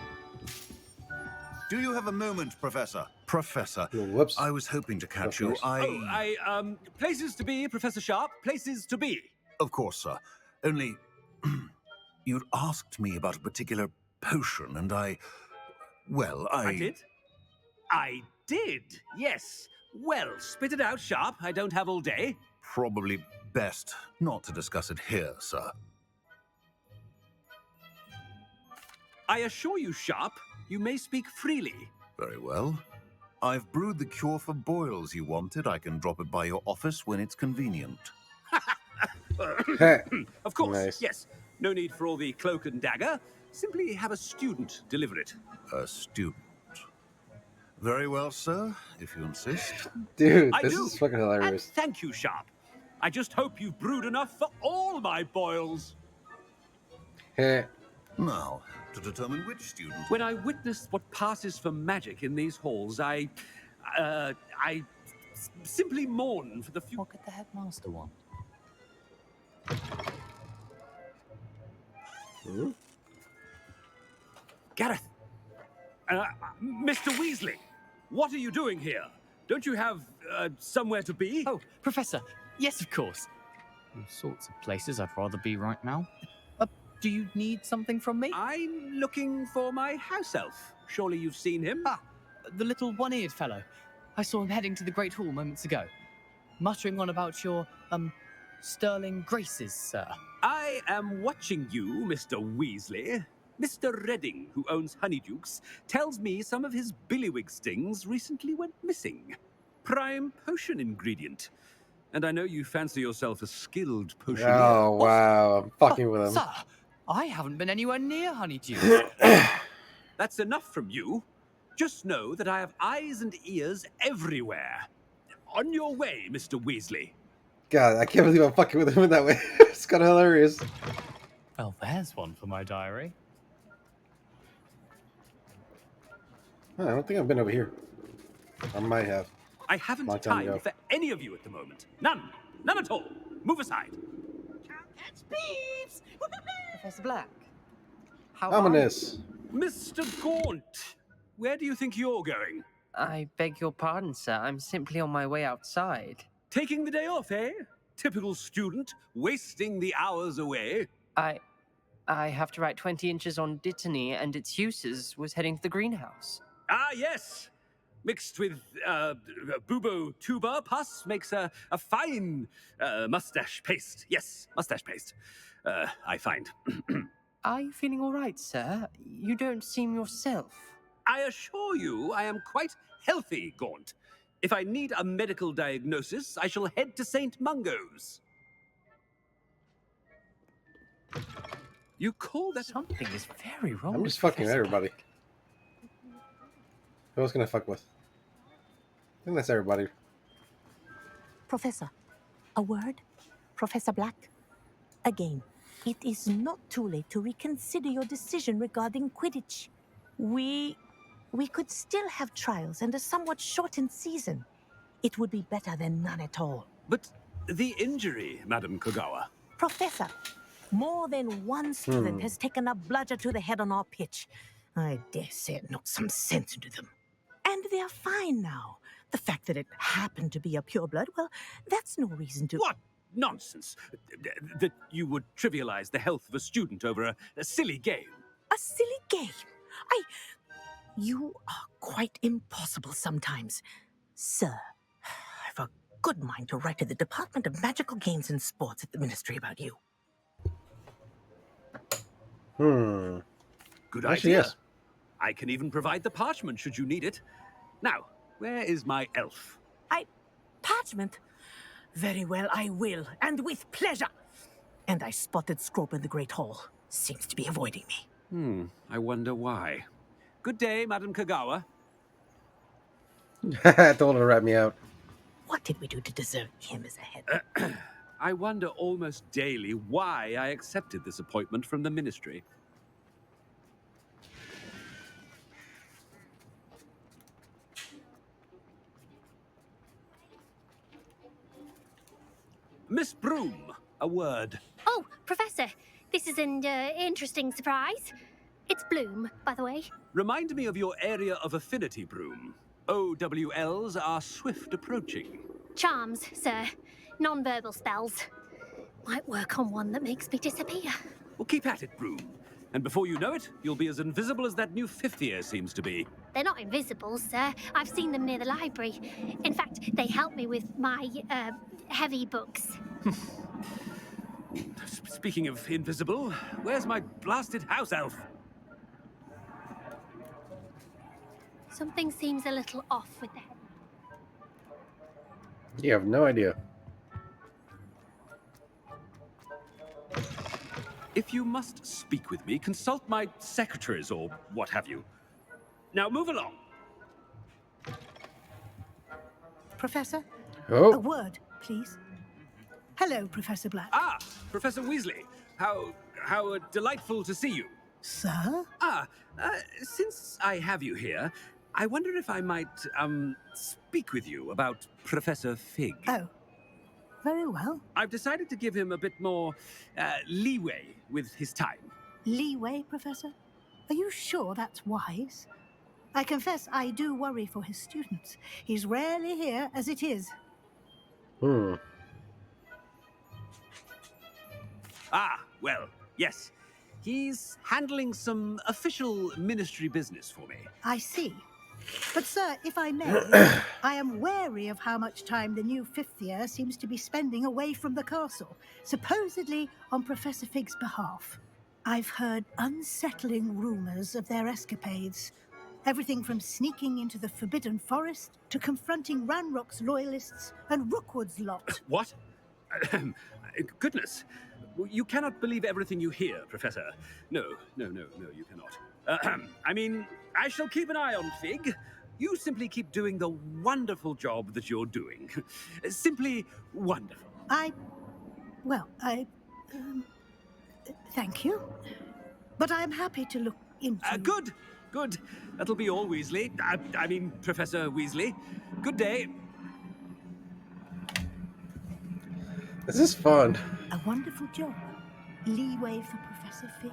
Speaker 20: Do you have a moment, Professor? Professor.
Speaker 1: Whoops.
Speaker 20: I was hoping to catch
Speaker 1: Of
Speaker 20: you.
Speaker 1: course.
Speaker 19: Places to be, Professor Sharp. Places to be.
Speaker 20: Of course, sir. Only, you'd asked me about a particular potion, and I
Speaker 19: did? I did, yes. Well, spit it out, Sharp. I don't have all day.
Speaker 20: Probably best not to discuss it here, sir.
Speaker 19: I assure you, Sharp, you may speak freely.
Speaker 20: Very well. I've brewed the cure for boils you wanted. I can drop it by your office when it's convenient.
Speaker 19: Of course,
Speaker 1: Nice.
Speaker 19: yes. No need for all the cloak and dagger. Simply have a student deliver it.
Speaker 20: A student. Very well, sir, if you insist.
Speaker 1: Dude,
Speaker 19: I
Speaker 1: this
Speaker 19: do.
Speaker 1: is fucking hilarious.
Speaker 19: And thank you, Sharp. I just hope you've brewed enough for all my boils.
Speaker 20: Now, to determine which student...
Speaker 19: When I witness what passes for magic in these halls, I simply mourn for the few...
Speaker 3: What could the headmaster want?
Speaker 19: Gareth! Mr. Weasley! What are you doing here? Don't you have somewhere to be?
Speaker 11: Oh, Professor. Yes, of course. All sorts of places I'd rather be right now. Do you need something from me?
Speaker 19: I'm looking for my house elf. Surely you've seen him?
Speaker 11: Ah, the little one-eared fellow. I saw him heading to the Great Hall moments ago, muttering on about your, sterling graces, sir.
Speaker 19: I am watching you, Mr. Weasley. Mr. Redding, who owns Honeydukes, tells me some of his billywig stings recently went missing. Prime potion ingredient. And I know you fancy yourself a skilled potioneer.
Speaker 1: Oh, wow. I'm fucking with him.
Speaker 11: Sir, I haven't been anywhere near Honeydew.
Speaker 19: That's enough from you. Just know that I have eyes and ears everywhere. On your way, Mr. Weasley.
Speaker 1: God, I can't believe I'm fucking with him in that way. It's kind of hilarious.
Speaker 11: Well, there's one for my diary.
Speaker 1: Oh, I don't think I've been over here. I might have.
Speaker 19: I haven't
Speaker 1: Long time
Speaker 19: time
Speaker 1: ago.
Speaker 19: for any of you at the moment. None. None at all. Move aside.
Speaker 9: Peeps!
Speaker 3: Professor Black. How
Speaker 1: Ominous.
Speaker 19: Mr. Gaunt, where do you think you're going?
Speaker 3: I beg your pardon, sir. I'm simply on my way outside.
Speaker 19: Taking the day off, eh? Typical student, wasting the hours away.
Speaker 3: I have to write 20 inches on Dittany and its uses. Was heading to the greenhouse.
Speaker 19: Ah, yes. Mixed with bubo tuber pus makes a fine mustache paste. Yes, mustache paste. I find.
Speaker 3: Are you feeling all right, sir? You don't seem yourself.
Speaker 19: I assure you I am quite healthy, Gaunt. If I need a medical diagnosis, I shall head to St. Mungo's. You call that...
Speaker 3: Something is very wrong.
Speaker 1: I'm just fucking with everybody. Who else can I fuck with? I think that's everybody.
Speaker 21: Professor, a word? Professor Black? Again, it is not too late to reconsider your decision regarding Quidditch. We could still have trials and a somewhat shortened season. It would be better than none at all.
Speaker 19: But the injury, Madam Kogawa.
Speaker 21: Professor, more than one student has taken a bludger to the head on our pitch. I dare say it knocked some sense into them. And they're fine now. The fact that it happened to be a pureblood, well, that's no reason to...
Speaker 19: What nonsense! That you would trivialize the health of a student over a silly game.
Speaker 21: A silly game? You are quite impossible sometimes. Sir, I've a good mind to write to the Department of Magical Games and Sports at the Ministry about you.
Speaker 19: Good
Speaker 1: Actually,
Speaker 19: idea.
Speaker 1: yes.
Speaker 19: I can even provide the parchment should you need it. Now, where is my elf?
Speaker 21: Parchment? Very well, I will, and with pleasure. And I spotted Scrope in the Great Hall. Seems to be avoiding me.
Speaker 19: I wonder why. Good day, Madam Kogawa.
Speaker 1: I told her to rat me out.
Speaker 21: What did we do to deserve him as a head?
Speaker 19: I wonder almost daily why I accepted this appointment from the Ministry. Miss Broom, a word.
Speaker 10: Oh, Professor, this is an interesting surprise. It's Bloom, by the way.
Speaker 19: Remind me of your area of affinity, Broom. OWLs are swift approaching.
Speaker 10: Charms, sir. Non-verbal spells. Might work on one that makes me disappear.
Speaker 19: Well, keep at it, Broom. And before you know it, you'll be as invisible as that new fifth year seems to be.
Speaker 10: They're not invisible, sir. I've seen them near the library. In fact, they help me with my, heavy books.
Speaker 19: Speaking of invisible, where's my blasted house elf?
Speaker 10: Something seems a little off with the head.
Speaker 1: You have no idea.
Speaker 19: If you must speak with me, consult my secretaries or what have you. Now move along.
Speaker 7: Professor?
Speaker 1: Oh.
Speaker 7: A word, please. Hello, Professor Black.
Speaker 19: Ah, Professor Weasley. How delightful to see you.
Speaker 7: Sir?
Speaker 19: Since I have you here, I wonder if I might, speak with you about Professor Fig.
Speaker 7: Oh, very well.
Speaker 19: I've decided to give him a bit more, leeway with his time.
Speaker 7: Leeway, Professor? Are you sure that's wise? I confess I do worry for his students. He's rarely here as it is.
Speaker 19: Ah, well, yes. He's handling some official ministry business for me.
Speaker 7: I see. But, sir, if I may, I am wary of how much time the new fifth year seems to be spending away from the castle, supposedly on Professor Fig's behalf. I've heard unsettling rumors of their escapades. Everything from sneaking into the Forbidden Forest to confronting Ranrock's loyalists and Rookwood's lot.
Speaker 19: What? Goodness. You cannot believe everything you hear, Professor. No, you cannot. I mean, I shall keep an eye on Fig. You simply keep doing the wonderful job that you're doing. Simply wonderful.
Speaker 7: Thank you. But I'm happy to look into...
Speaker 19: Good. That'll be all, Weasley. I mean, Professor Weasley. Good day.
Speaker 1: This is fun.
Speaker 7: A wonderful job. Leeway for Professor Fig.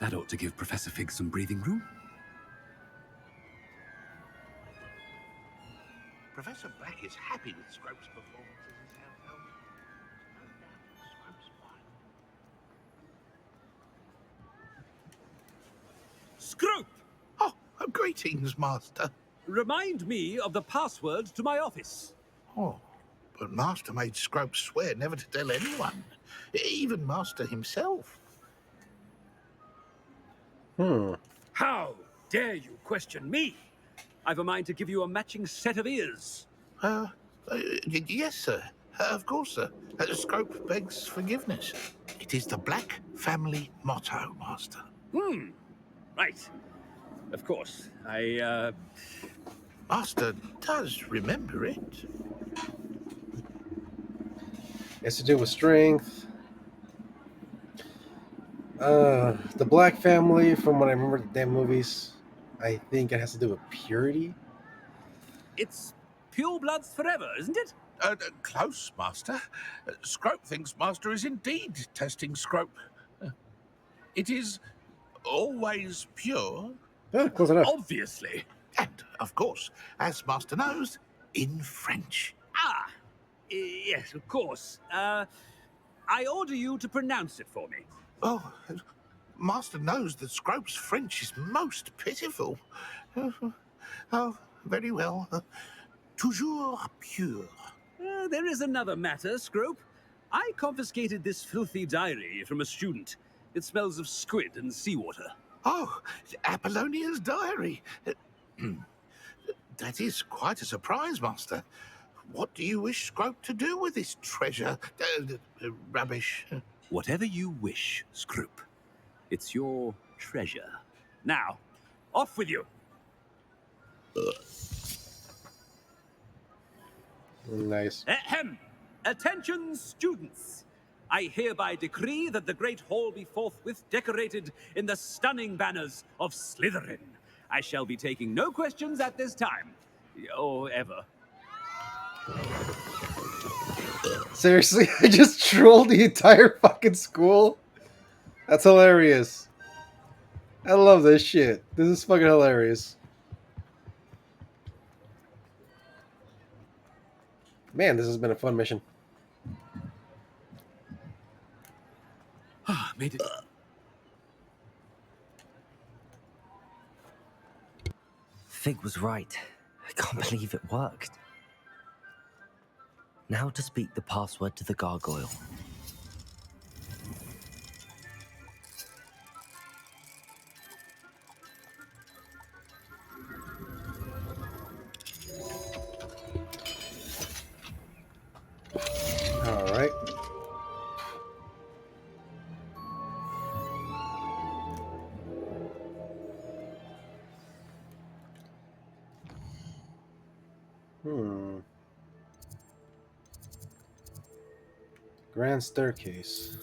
Speaker 19: That ought to give Professor Fig some breathing room.
Speaker 8: Professor Black is happy with Scrope's performances as Hellhound. No doubt Scrope's fine.
Speaker 19: Scrope!
Speaker 8: Oh, greetings, Master.
Speaker 19: Remind me of the password to my office.
Speaker 8: Oh, but Master made Scrope swear never to tell anyone, even Master himself.
Speaker 19: How dare you question me? I've a mind to give you a matching set of ears.
Speaker 8: Yes, sir. Of course, sir. Scrope begs forgiveness. It is the Black family motto, Master.
Speaker 19: Right. Of course.
Speaker 8: Master does remember it.
Speaker 1: It's to do with strength. The Black family, from what I remember the damn movies, I think it has to do with purity.
Speaker 19: It's pure bloods forever, isn't it?
Speaker 8: Close, Master. Scrope thinks Master is indeed testing Scrope. It is always pure.
Speaker 1: Close enough.
Speaker 19: Obviously.
Speaker 8: And, of course, as Master knows, in French.
Speaker 19: Yes, of course. I order you to pronounce it for me.
Speaker 8: Oh, Master knows that Scrope's French is most pitiful. Oh, very well. Toujours pure.
Speaker 19: There is another matter, Scrope. I confiscated this filthy diary from a student. It smells of squid and seawater.
Speaker 8: Oh, Apollonia's diary. That is quite a surprise, Master. What do you wish Scrope to do with this treasure? Rubbish.
Speaker 19: Whatever you wish, Scrope. It's your treasure. Now, off with you.
Speaker 1: Nice.
Speaker 19: Ahem! Attention, students! I hereby decree that the Great Hall be forthwith decorated in the stunning banners of Slytherin. I shall be taking no questions at this time. Or ever.
Speaker 1: Seriously, I just trolled the entire fucking school? That's hilarious. I love this shit. This is fucking hilarious. Man, this has been a fun mission.
Speaker 19: Made it.
Speaker 3: Fig was right. I can't believe it worked. Now to speak the password to the gargoyle.
Speaker 1: All right. Hmm. Grand staircase.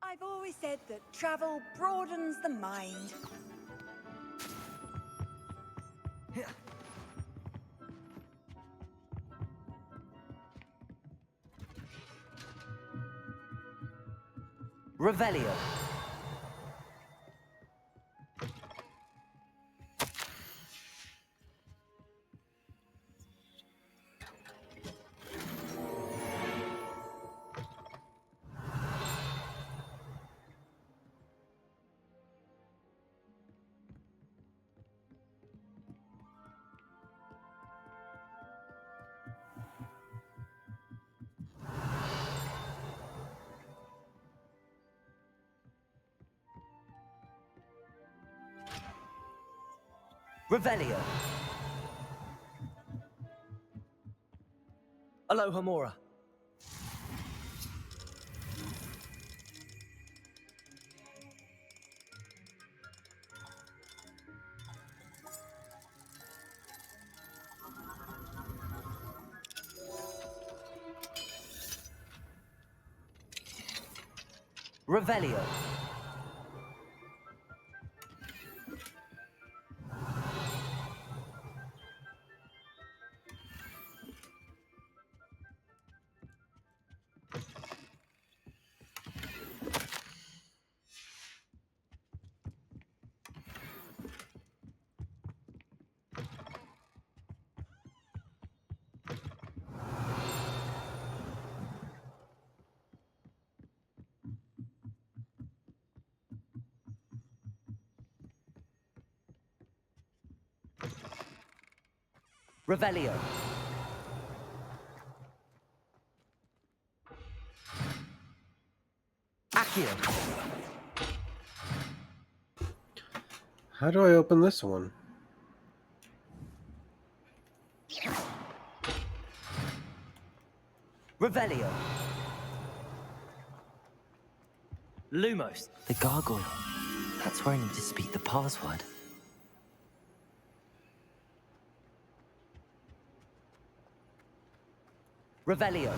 Speaker 6: I've always said that travel broadens the mind.
Speaker 3: Revelio. Revelio. Alohomora. Revelio. Revelio. Accio.
Speaker 1: How do I open this one?
Speaker 3: Revelio. Lumos. The gargoyle. That's where I need to speak the password. Revelio.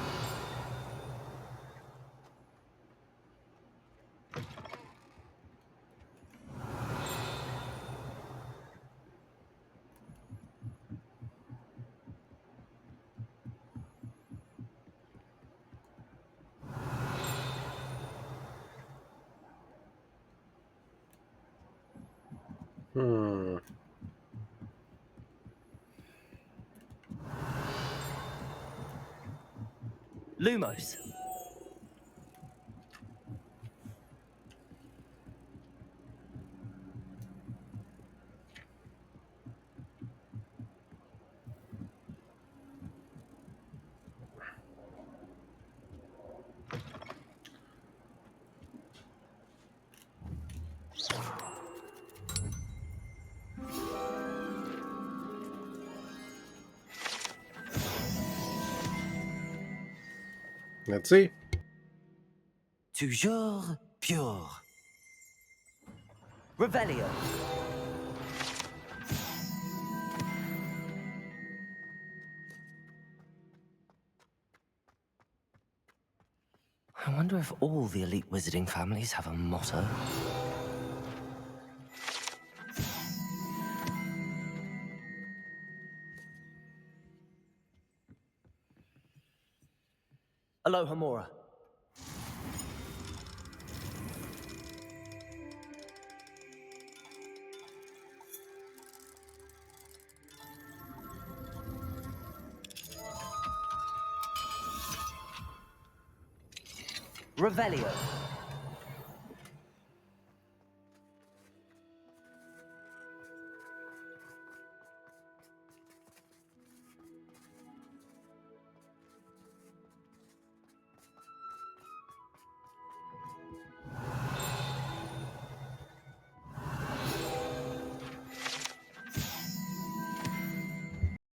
Speaker 1: Hmm.
Speaker 3: Lumos.
Speaker 1: Let's see.
Speaker 3: Toujours pure. Revelio. I wonder if all the elite wizarding families have a motto. Alohomora. Revelio.